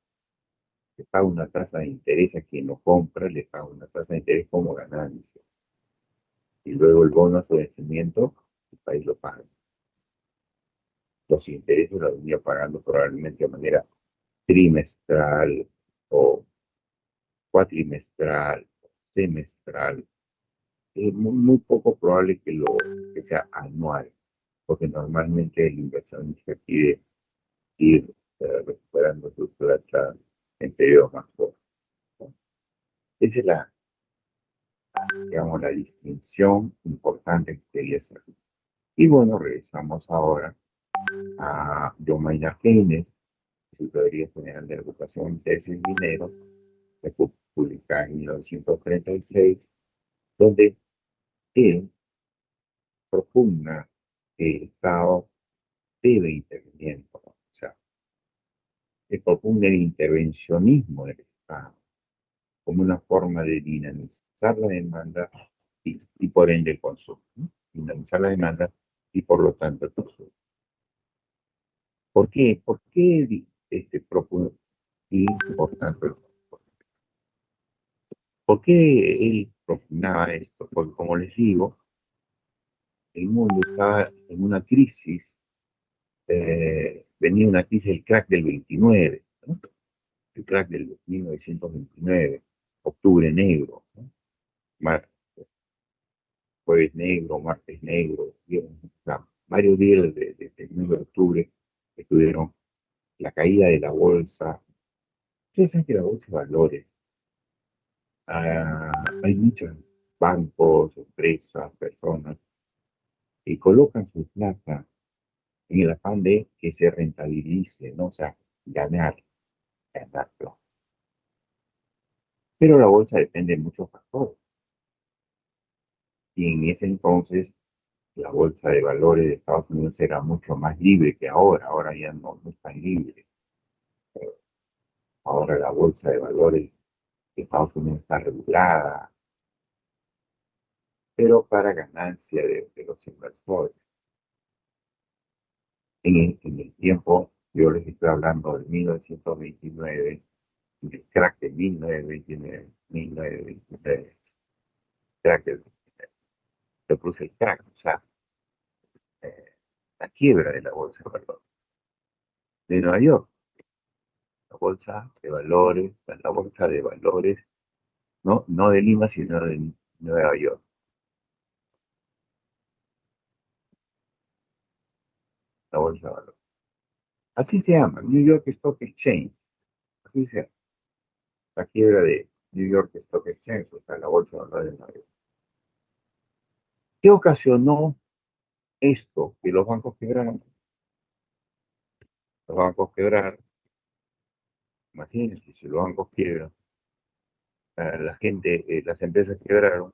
le paga una tasa de interés a quien lo compra, le paga una tasa de interés como ganancia. Y luego el bono a su vencimiento, el país lo paga. Los intereses los venía pagando probablemente de manera trimestral o cuatrimestral, semestral. Es muy poco probable que sea anual, porque normalmente el inversionista quiere ir recuperando su plata en periodos más cortos, ¿no? Esa es digamos, la distinción importante que quería hacer. Y bueno, regresamos ahora a John Maynard Keynes, su teoría general de la ocupación de intereses mineros, publicada en 1936, donde él propugna que el Estado debe intervenir. O sea, él propugna el intervencionismo del Estado como una forma de dinamizar la demanda y por ende el consumo, ¿no? Dinamizar la demanda y por lo tanto el consumo. ¿Por qué? ¿Por qué propone importante? ¿Por qué él propugnaba esto? Porque como les digo, el mundo estaba en una crisis, venía una crisis del crack del 29, ¿no? El crack del 1929, octubre negro, ¿no? Jueves negro, martes negro, varios días del 9 de octubre estuvieron la caída de la bolsa. Ustedes saben que la bolsa de valores, hay muchos bancos, empresas, personas que colocan su plata en el afán de que se rentabilice, ¿no? O sea, ganarlo. Pero la bolsa depende de muchos factores. Y en ese entonces la bolsa de valores de Estados Unidos era mucho más libre que ahora. Ahora ya no es tan libre. Ahora la bolsa de valores de Estados Unidos está regulada, pero para ganancia de los inversores. En el tiempo, yo les estoy hablando de 1929, el crack de 1929, crack se produce el crack, o sea, eh, la quiebra de la bolsa de valores de Nueva York, la bolsa de valores, no de Lima, sino de Nueva York. La bolsa de valores. Así se llama, New York Stock Exchange. Así se llama. La quiebra de New York Stock Exchange, o sea, la bolsa de valores de Nueva York. ¿Qué ocasionó esto? Que los bancos quebraron. Los bancos quebraron. Imagínense, si los bancos quiebran, la gente, las empresas quebraron,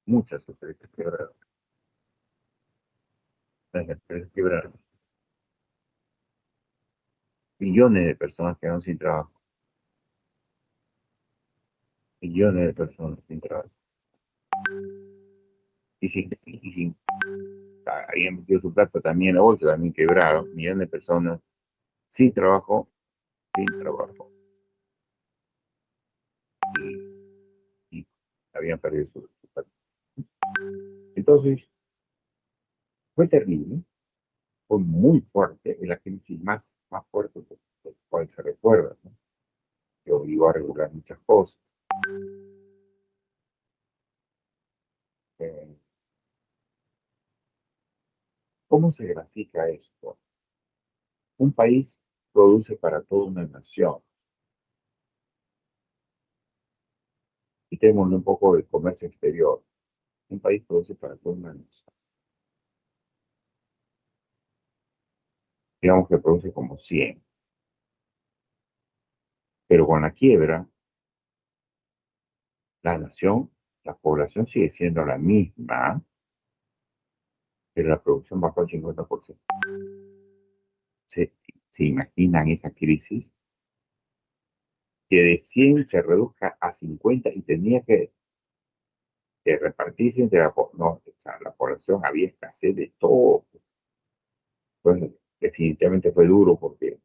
muchas empresas quebraron. Las empresas quebraron. Millones de personas quedaron sin trabajo. Millones de personas sin trabajo. Y sin habían metido su plata también en la bolsa, también quebraron. Millones de personas sin trabajo, sin trabajo. Y habían perdido su plata. Entonces, fue terrible, fue muy fuerte, es la crisis más fuerte por la cual se recuerda, ¿no? Que obligó a regular muchas cosas. Eh, ¿Cómo se grafica esto? Un país produce para toda una nación. Quitémosle un poco del comercio exterior. Un país produce para toda una nación. Digamos que produce como 100. Pero con la quiebra, la nación, la población sigue siendo la misma, pero la producción bajó al 50%. ¿Se, se imaginan esa crisis? Que de 100 se reduzca a 50 y tenía que repartirse entre no, o sea, la población, había escasez de todo. Pues definitivamente fue duro porque,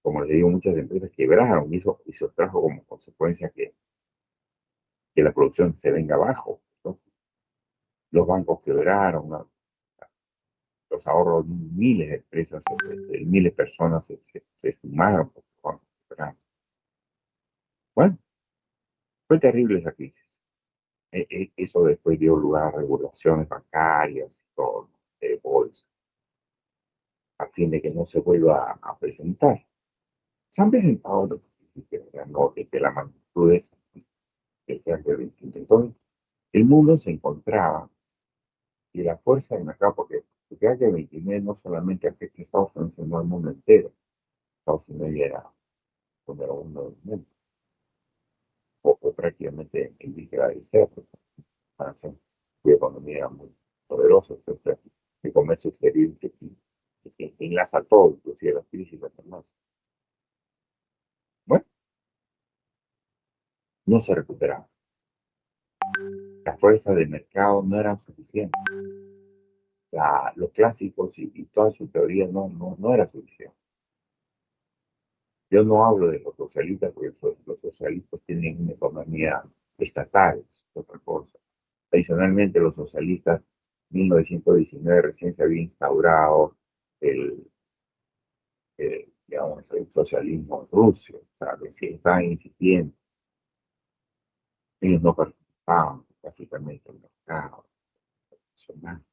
como les digo, muchas empresas quebraron y eso trajo como consecuencia que la producción se venga abajo, ¿no? Los bancos quebraron, ¿no? Los ahorros de miles de empresas, de miles de personas se sumaron porque los bancos quebraron. Bueno, fue terrible esa crisis. Eso después dio lugar a regulaciones bancarias y todo, ¿no? De bolsa, a fin de que no se vuelva a presentar. Se han presentado otras crisis, pero no de la magnitud de esa, que fue antes del 20. Entonces, el mundo se encontraba y la fuerza del mercado, porque el crack de 29 no solamente afecta a Estados Unidos, sino al mundo entero. Estados Unidos ya era número uno del mundo, o prácticamente indicaba de ser, Francia, su economía era muy poderosa, etcétera, el comercio exterior que enlaza todo, inclusive las crisis las demás. Bueno, no se recuperaba. Las fuerzas de mercado no eran suficientes. Los clásicos y toda su teoría no era suficiente. Yo no hablo de los socialistas, porque los socialistas tienen una economía estatal, es otra cosa. Adicionalmente, los socialistas, en 1919 recién se había instaurado digamos, el socialismo en Rusia, o sea, recién estaban incipiendo. Ellos no participaban básicamente en el mercado nacional.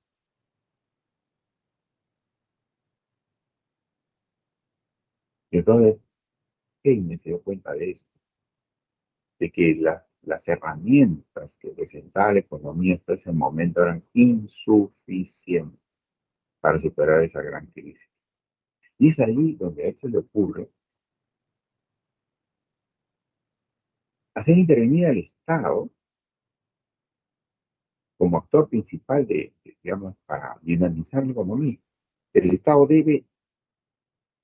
Y entonces, Keynes se dio cuenta de esto, de que las herramientas que presentaba la economía hasta ese momento eran insuficientes para superar esa gran crisis. Y es ahí donde a él se le ocurre hacer intervenir al Estado como actor principal digamos, para dinamizar la economía. El Estado debe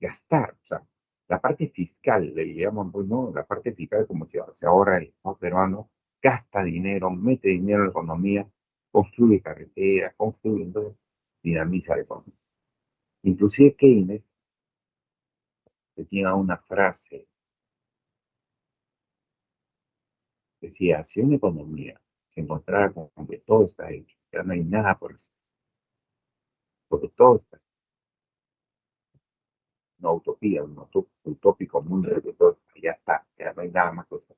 gastar, o sea, la parte fiscal, le llaman, pues, ¿no? La parte fiscal, como se ahora el Estado peruano gasta dinero, mete dinero en la economía, construye carreteras, construye, entonces, dinamiza la economía. Inclusive Keynes tenía una frase, decía, si una economía se encontrara con que todo está hecho, ya no hay nada por hacer, porque todo está una utopía, un utópico mundo de que todo ya está, ya no hay nada más que hacer.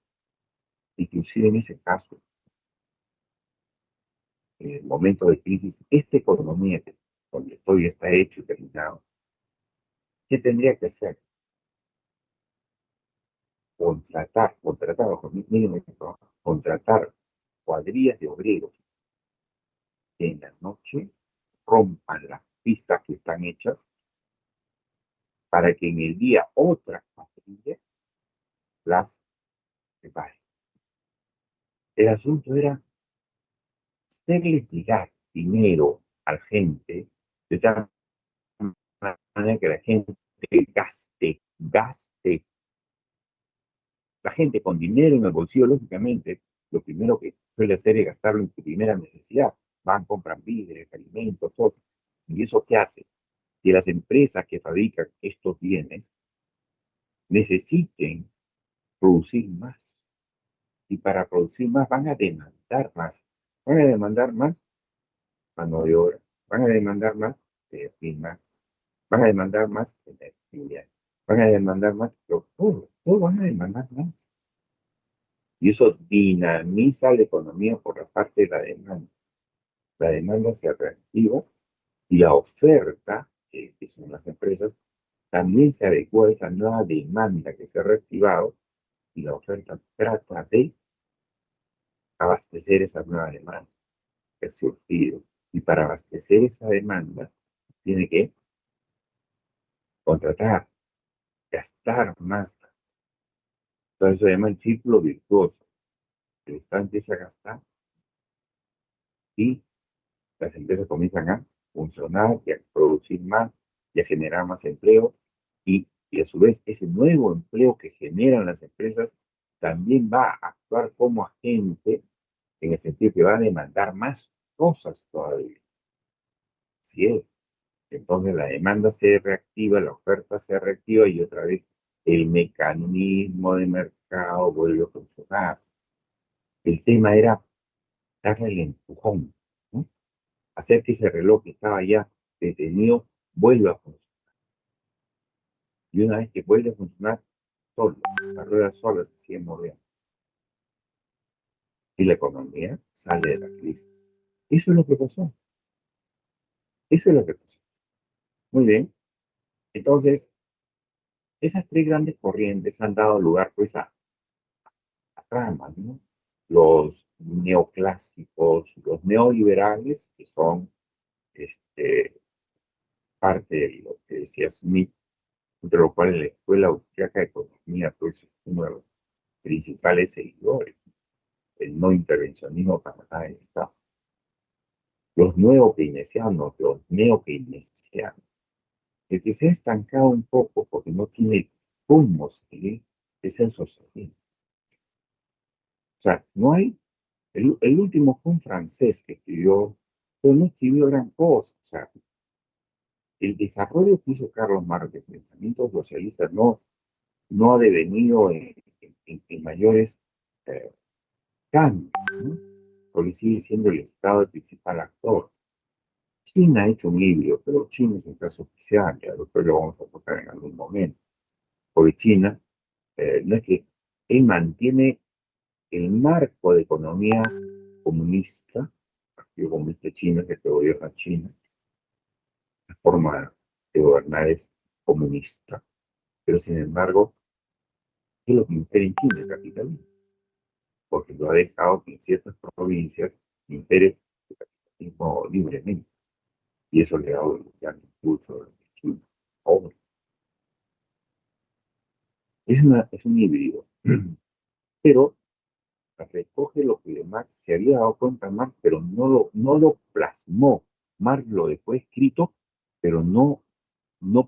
Inclusive en ese caso, en el momento de crisis, esta economía donde todo ya está hecho y terminado, ¿qué tendría que hacer? Contratar, mínimo, contratar cuadrillas de obreros que en la noche rompan las pistas que están hechas para que en el día otras cuadrillas las reparen. El asunto era hacerles llegar dinero a la gente de tal manera que la gente gaste. La gente con dinero en el bolsillo, lógicamente, lo primero que suele hacer es gastarlo en su primera necesidad. Van, compran víveres, alimentos, todo. ¿Y eso qué hace? Que las empresas que fabrican estos bienes necesiten producir más. Y para producir más van a demandar más. Van a demandar más mano de obra. Van a demandar más firma. Van a demandar más energía. Van a demandar más, todo van a demandar más. Y eso dinamiza la economía por la parte de la demanda. La demanda se reactiva y la oferta, que son las empresas, también se adecua a esa nueva demanda que se ha reactivado y la oferta trata de abastecer esa nueva demanda que ha surgido. Y para abastecer esa demanda, tiene que contratar, gastar más. Entonces se llama el círculo virtuoso. El Estado empieza a gastar y las empresas comienzan a funcionar y a producir más y a generar más empleo y a su vez ese nuevo empleo que generan las empresas también va a actuar como agente en el sentido que va a demandar más cosas todavía. Así es. Entonces la demanda se reactiva, la oferta se reactiva y otra vez el mecanismo de mercado vuelve a funcionar. El tema era darle el empujón, ¿no? Hacer que ese reloj que estaba ya detenido vuelva a funcionar. Y una vez que vuelve a funcionar, solo, las ruedas solas se siguen moviendo. Y la economía sale de la crisis. Eso es lo que pasó. Eso es lo que pasó. Muy bien. Entonces, esas tres grandes corrientes han dado lugar pues a ramas, ¿no? Los neoclásicos, los neoliberales, que son parte de lo que decía Smith, entre lo cual la Escuela Austriaca de Economía pues, es uno de los principales seguidores, el no intervencionismo para nada del Estado. Los nuevos keynesianos, los neo-keynesianos, el que se ha estancado un poco porque no tiene cómo seguir es el socialismo. O sea, no hay, el último fue un francés que escribió, pero no escribió gran cosa. O sea, el desarrollo que hizo Carlos Marx de pensamiento socialista no ha devenido en mayores cambios, ¿no? Porque sigue siendo el Estado el principal actor. China ha hecho un híbrido, pero China es un caso especial, ya después lo vamos a tocar en algún momento. Porque China, no es que él mantiene el marco de economía comunista, el Partido Comunista Chino, que te gobierna China, la forma de gobernar es comunista, pero sin embargo, ¿qué es lo que impera en China? El capitalismo, porque lo ha dejado que en ciertas provincias impere el capitalismo libremente, y eso le ha dado el impulso de China. Ahora, es un híbrido, pero recoge lo que Marx se había dado cuenta Marx, pero no lo plasmó. Marx lo dejó escrito, pero no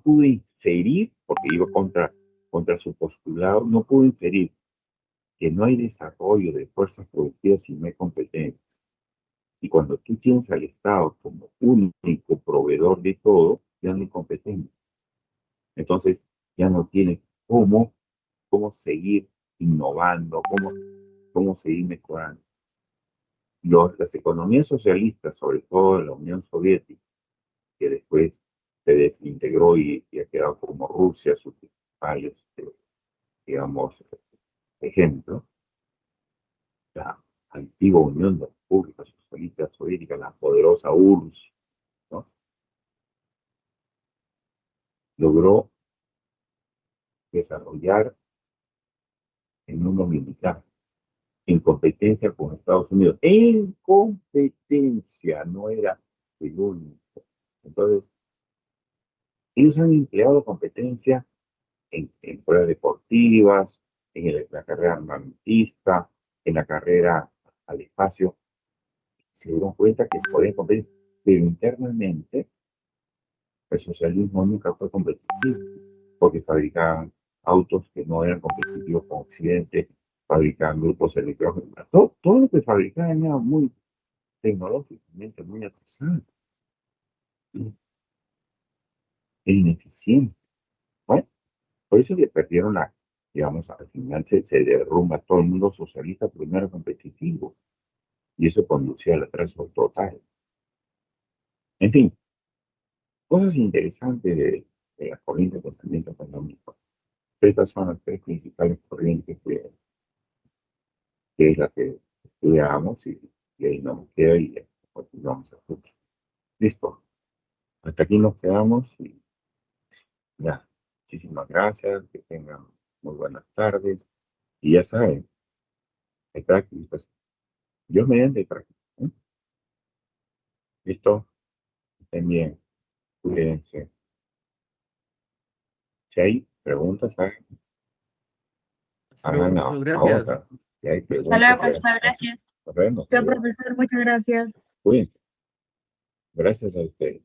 pudo inferir, porque iba contra su postulado, no pudo inferir que no hay desarrollo de fuerzas productivas si no hay competencia. Y cuando tú tienes al Estado como único proveedor de todo, ya no hay competencia. Entonces, ya no tienes cómo seguir innovando, cómo seguir mejorando. Las economías socialistas, sobre todo la Unión Soviética, que después se desintegró y ha quedado como Rusia, sus principales, digamos, ejemplos, la antigua Unión de Repúblicas Socialistas Soviéticas, la poderosa URSS, ¿no? Logró desarrollar el mundo militar en competencia con Estados Unidos. En competencia, no era el único. Entonces, ellos han empleado competencia en pruebas deportivas, en la carrera armamentista, en la carrera al espacio. Se dieron cuenta que podían competir, pero internamente el socialismo nunca fue competitivo, porque fabricaban autos que no eran competitivos con Occidente, fabricaban grupos electrónicos. Todo lo que fabricaban era muy tecnológicamente muy atrasado e ineficiente. Bueno, por eso que perdieron digamos, al final se derrumba todo el mundo socialista, pero no era competitivo. Y eso conducía al atraso total. En fin, cosas interesantes de la corriente de pensamiento económico. Estas son las tres principales corrientes que es la que estudiamos y ahí nos queda y continuamos a escuchar. Listo. Hasta aquí nos quedamos y ya. Muchísimas gracias. Que tengan muy buenas tardes. Y ya saben, hay prácticas. Dios mediante hay prácticas. ¿Eh? Listo. Estén bien. Cuídense. Si hay preguntas, Hasta luego, hagan profesor. Gracias. ahora. Si hay Hasta preguntas, luego, profesor. Gracias. nos vemos. Señor profesor, muchas gracias. Cuídense. Gracias a ustedes.